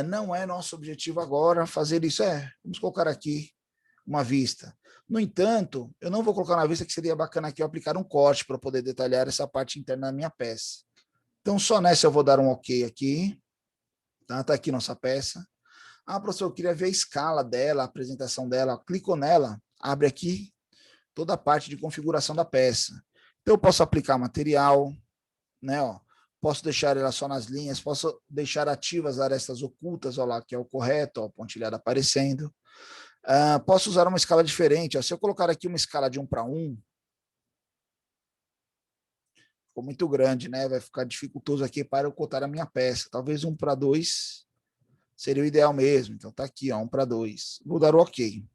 Não é nosso objetivo agora fazer isso. Vamos colocar aqui uma vista. No entanto, eu não vou colocar na vista, que seria bacana aqui eu aplicar um corte para poder detalhar essa parte interna da minha peça. Então, só nessa eu vou dar um OK aqui. Tá aqui nossa peça. Professor, eu queria ver a escala dela, a apresentação dela. Clico nela, abre aqui toda a parte de configuração da peça. Então, eu posso aplicar material, né? Ó, posso deixar ela só nas linhas, posso deixar ativas arestas ocultas, ó lá, que é o correto, ó, pontilhado aparecendo. Posso usar uma escala diferente. Ó. Se eu colocar aqui uma escala de 1:1, ficou muito grande, né? Vai ficar dificultoso aqui para eu cotar a minha peça. Talvez 1:2 seria o ideal mesmo. Então tá aqui, ó, 1:2. Vou dar o OK.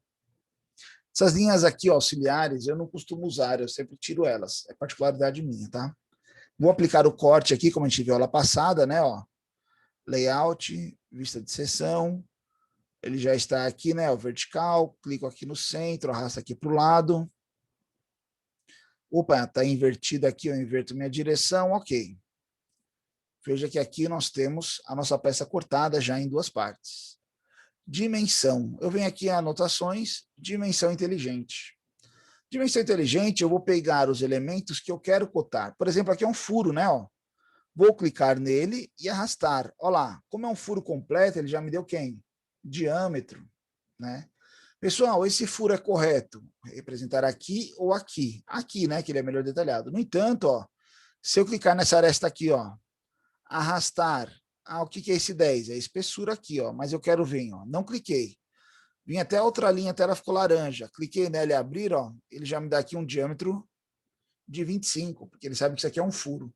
Essas linhas aqui, ó, auxiliares, eu não costumo usar, eu sempre tiro elas. É particularidade minha, tá? Vou aplicar o corte aqui, como a gente viu aula passada, né? Ó, layout, vista de seção. Ele já está aqui, né? O vertical, clico aqui no centro, arrasto aqui para o lado. Opa, está invertido aqui, eu inverto minha direção, ok. Veja que aqui nós temos a nossa peça cortada já em duas partes. Dimensão. Eu venho aqui em anotações, dimensão inteligente. Dimensão inteligente, eu vou pegar os elementos que eu quero cotar. Por exemplo, aqui é um furo, né? Ó. Vou clicar nele e arrastar. Olha lá, como é um furo completo, ele já me deu quem? Diâmetro, né? Pessoal, esse furo é correto? Representar aqui ou aqui? Aqui, né? Que ele é melhor detalhado. No entanto, ó, se eu clicar nessa aresta aqui, ó, arrastar. O que é esse 10? É a espessura aqui, ó. Mas eu quero ver, ó. Não cliquei. Vim até a outra linha, até ela ficou laranja. Cliquei nela e abrir, ó. Ele já me dá aqui um diâmetro de 25, porque ele sabe que isso aqui é um furo.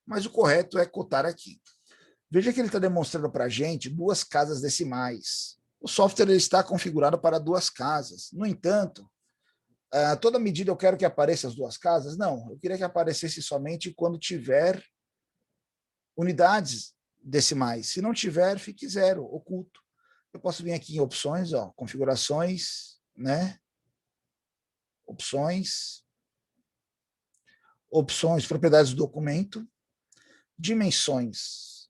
Mas o correto é cotar aqui. Veja que ele está demonstrando para a gente duas casas decimais. O software ele está configurado para duas casas. No entanto, toda medida eu quero que apareça as duas casas? Não, eu queria que aparecesse somente quando tiver unidades decimais. Se não tiver, fique 0, oculto. Eu posso vir aqui em opções, ó, configurações, né? Opções. opções, propriedades do documento, dimensões.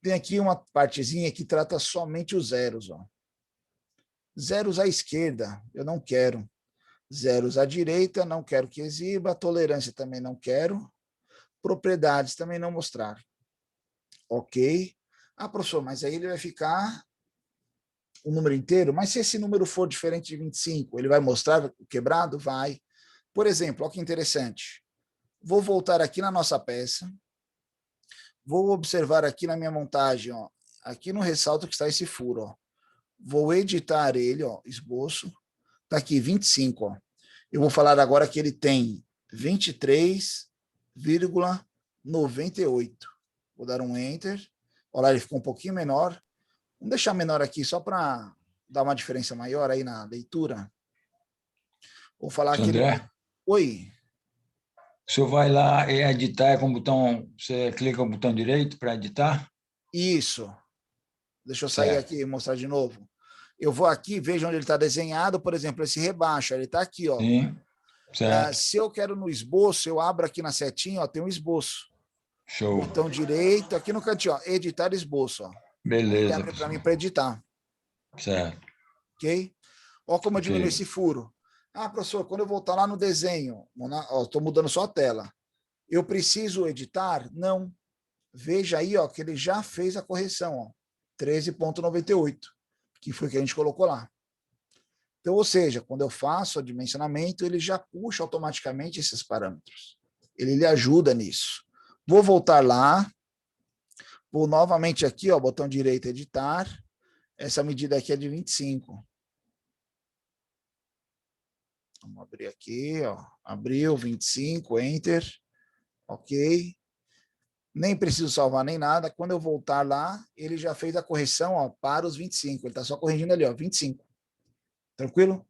Tem aqui uma partezinha que trata somente os zeros. Ó. Zeros à esquerda, eu não quero. Zeros à direita, não quero que exiba. Tolerância também não quero. Propriedades também não mostrar. Ok. Ah, professor, mas aí ele vai ficar o número inteiro? Mas se esse número for diferente de 25, ele vai mostrar o quebrado? Vai. Por exemplo, olha que interessante. Vou voltar aqui na nossa peça. Vou observar aqui na minha montagem, ó, aqui no ressalto que está esse furo. Ó. Vou editar ele, ó, esboço. Está aqui, 25. Ó. Eu vou falar agora que ele tem 23,98. Vou dar um Enter. Olha lá, ele ficou um pouquinho menor. Vamos deixar menor aqui só para dar uma diferença maior aí na leitura. Vou falar que ele... Oi. O senhor vai lá e editar com o botão, você clica no botão direito para editar? Isso. Deixa eu sair aqui e mostrar de novo. Eu vou aqui, veja onde ele está desenhado, por exemplo, esse rebaixo, ele está aqui, ó. Sim, certo. Se eu quero no esboço, eu abro aqui na setinha, ó, tem um esboço. Show. Botão direito, aqui no cantinho, ó, editar esboço, ó. Beleza. Ele abre para mim para editar. Certo. Ok? Ó como eu Ok. diminuo esse furo. Ah, professor, quando eu voltar lá no desenho, estou mudando só a tela. Eu preciso editar? Não. Veja aí, ó, que ele já fez a correção, ó, 13,98, que foi o que a gente colocou lá. Então, ou seja, quando eu faço o dimensionamento, ele já puxa automaticamente esses parâmetros. Ele lhe ajuda nisso. Vou voltar lá. Vou novamente aqui, ó, botão direito, editar. Essa medida aqui é de 25. Vamos abrir aqui, ó. Abriu, 25, Enter. Ok. Nem preciso salvar nem nada. Quando eu voltar lá, ele já fez a correção, ó, para os 25. Ele está só corrigindo ali, ó, 25. Tranquilo?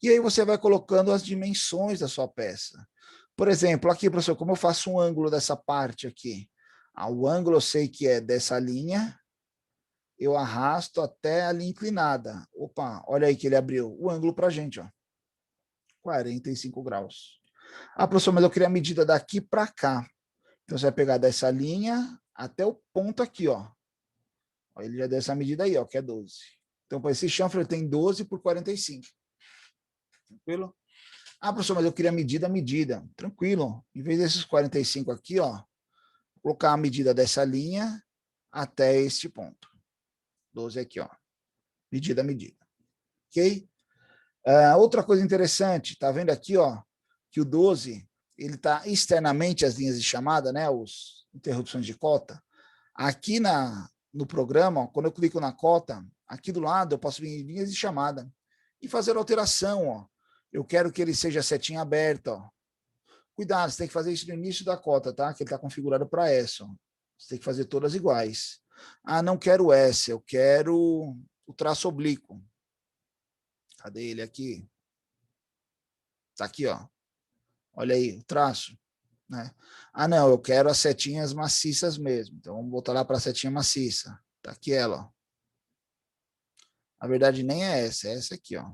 E aí você vai colocando as dimensões da sua peça. Por exemplo, aqui, professor, como eu faço um ângulo dessa parte aqui? O ângulo eu sei que é dessa linha, eu arrasto até a linha inclinada. Opa, olha aí que ele abriu o ângulo para a gente, ó. 45 graus. Ah, professor, mas eu queria a medida daqui para cá. Então, você vai pegar dessa linha até o ponto aqui, ó. Ele já deu essa medida aí, ó, que é 12. Então, para esse chanfre, tem 12 por 45. Tranquilo? Ah, professor, mas eu queria medida. Tranquilo. Em vez desses 45 aqui, ó, vou colocar a medida dessa linha até este ponto. 12 aqui, ó. Medida. Ok? Outra coisa interessante, tá vendo aqui, ó, que o 12, ele tá externamente as linhas de chamada, né, os interrupções de cota. Aqui no programa, ó, quando eu clico na cota, aqui do lado eu posso vir em linhas de chamada e fazer alteração, ó. Eu quero que ele seja setinha aberta, ó. Cuidado, você tem que fazer isso no início da cota, tá? Que ele está configurado para essa, ó. Você tem que fazer todas iguais. Ah, não quero essa, eu quero o traço oblíquo. Cadê ele aqui? Tá aqui, ó. Olha aí, o traço. Né? Ah, não, eu quero as setinhas maciças mesmo. Então, vamos voltar lá para a setinha maciça. Tá aqui ela, ó. Na verdade, nem é essa aqui, ó.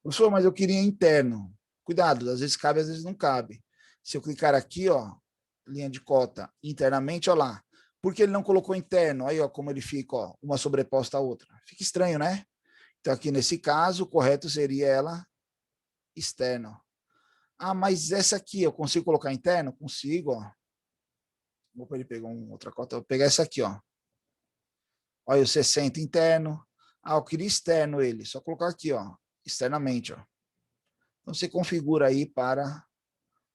Professor, mas eu queria interno. Cuidado, às vezes cabe, às vezes não cabe. Se eu clicar aqui, ó, linha de cota, internamente, ó lá. Por que ele não colocou interno? Aí, ó, como ele fica, ó, uma sobreposta à outra. Fica estranho, né? Então, aqui nesse caso, o correto seria ela externo. Ah, mas essa aqui, eu consigo colocar interno? Consigo, ó. Opa, ele pegou outra cota. Eu vou pegar essa aqui, ó. Olha, o 60 interno. Ah, eu queria externo ele. Só colocar aqui, ó. Externamente, ó. Então, você configura aí para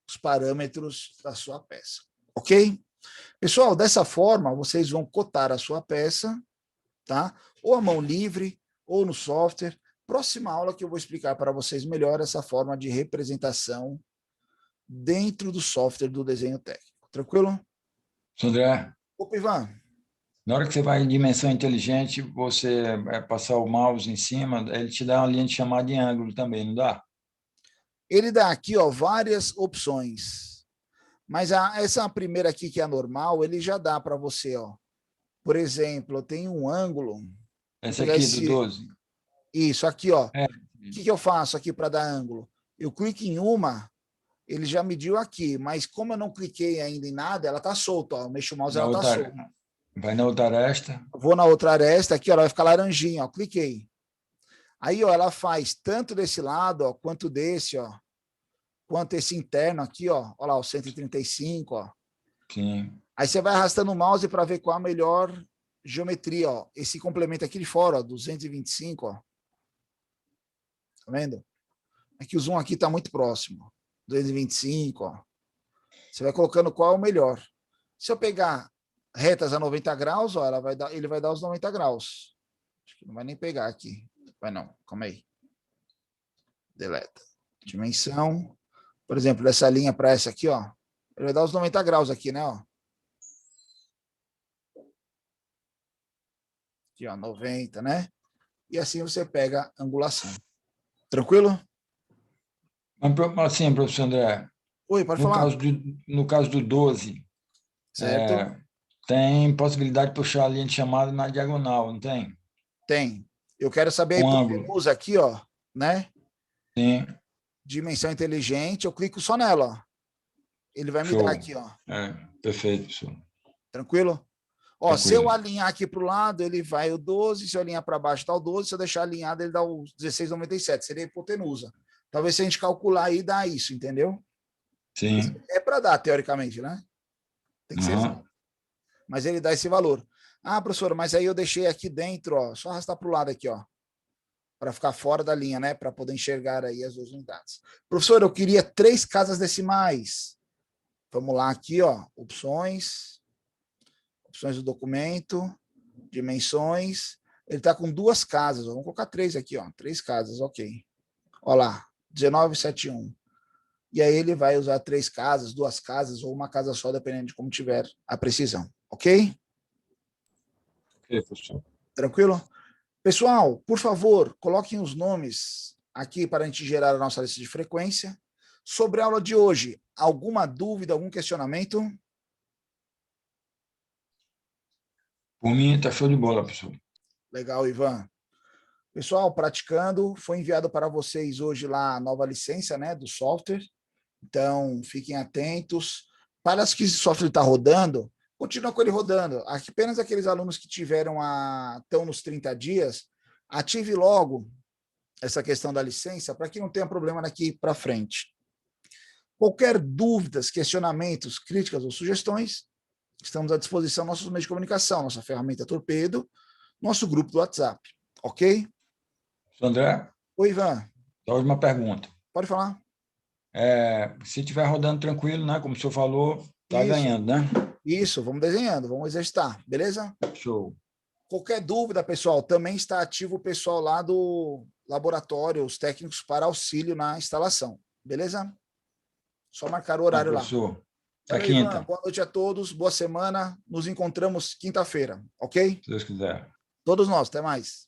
os parâmetros da sua peça. Ok? Pessoal, dessa forma, vocês vão cotar a sua peça, tá? Ou à mão livre, ou no software. Próxima aula que eu vou explicar para vocês melhor essa forma de representação dentro do software do desenho técnico. Tranquilo? André, Opa, Ivan. na hora que você vai em dimensão inteligente, você passar o mouse em cima, ele te dá uma linha de chamada de ângulo também, não dá? Ele dá aqui, ó, várias opções. Mas essa primeira aqui, que é a normal, ele já dá para você, ó. Por exemplo, eu tenho um ângulo. Essa aqui do 12? Isso, aqui, ó. É. O que eu faço aqui para dar ângulo? Eu clico em uma, ele já mediu aqui, mas como eu não cliquei ainda em nada, ela está solta, ó. Eu mexo o mouse, Na ela está outra, solta. vai na outra aresta. Vou na outra aresta aqui, ó, ela vai ficar laranjinha, ó, cliquei. Aí, ó, ela faz tanto desse lado, ó, quanto desse, ó, quanto esse interno aqui, ó, ó lá, o 135, ó. Sim. Aí você vai arrastando o mouse para ver qual a melhor geometria, ó. Esse complemento aqui de fora, ó, 225, ó. Tá vendo? É que o zoom aqui tá muito próximo. 225, ó. Você vai colocando qual é o melhor. Se eu pegar retas a 90 graus, ó, ele vai dar os 90 graus. Acho que não vai nem pegar aqui. Vai não, calma aí. Deleta. Dimensão. Por exemplo, dessa linha para essa aqui, ó. Ele vai dar os 90 graus aqui, né, ó. Aqui, ó, 90, né? E assim você pega a angulação. Tranquilo? Mas assim, professor André, Oi, pode falar. no caso do 12, Certo? tem possibilidade de puxar a linha de chamada na diagonal, não tem? Tem. Eu quero saber a Com ângulo. hipotenusa aqui, ó, né? Sim. Dimensão inteligente, eu clico só nela, ó. Ele vai me Show. dar aqui, ó. Perfeito, professor. Tranquilo? Ó, Tranquilo. se eu alinhar aqui para o lado, ele vai o 12, se eu alinhar para baixo, dá o 12, se eu deixar alinhado, ele dá o 16,97, seria a hipotenusa. Talvez se a gente calcular aí, dá isso, entendeu? Sim. É para dar, teoricamente, né? Tem que ser exato. Mas ele dá esse valor. Ah, professor, mas aí eu deixei aqui dentro, ó, só arrastar para o lado aqui, ó, para ficar fora da linha, né? Para poder enxergar aí as duas unidades. Professor, eu queria 3 casas decimais. Vamos lá aqui, ó, opções do documento, dimensões. Ele está com 2 casas, ó. Vamos colocar 3 aqui, ó, 3 casas, ok. Olha lá, 1971. E aí ele vai usar 3 casas, 2 casas ou uma casa só, dependendo de como tiver a precisão, ok? Ok, professor. Tranquilo? Pessoal, por favor, coloquem os nomes aqui para a gente gerar a nossa lista de frequência. Sobre a aula de hoje, alguma dúvida, algum questionamento? Por mim, está show de bola, professor. Legal, Ivan. Pessoal, praticando, foi enviado para vocês hoje lá a nova licença, né, do software. Então, fiquem atentos. Para os que esse software está rodando, continua com ele rodando. Apenas aqueles alunos que estão nos 30 dias, ative logo essa questão da licença para que não tenha problema daqui para frente. Qualquer dúvidas, questionamentos, críticas ou sugestões, estamos à disposição nossos meios de comunicação, nossa ferramenta Torpedo, nosso grupo do WhatsApp, ok? André? Oi, Ivan. A última pergunta. Pode falar. Se estiver rodando tranquilo, né? Como o senhor falou, está ganhando, né? Isso, vamos desenhando, vamos exercitar, beleza? Show. Qualquer dúvida, pessoal, também está ativo o pessoal lá do laboratório, os técnicos para auxílio na instalação, beleza? Só marcar o horário lá. Professor, Valeu, quinta. Ivan, boa noite a todos, boa semana, nos encontramos quinta-feira, ok? Se Deus quiser. Todos nós, até mais.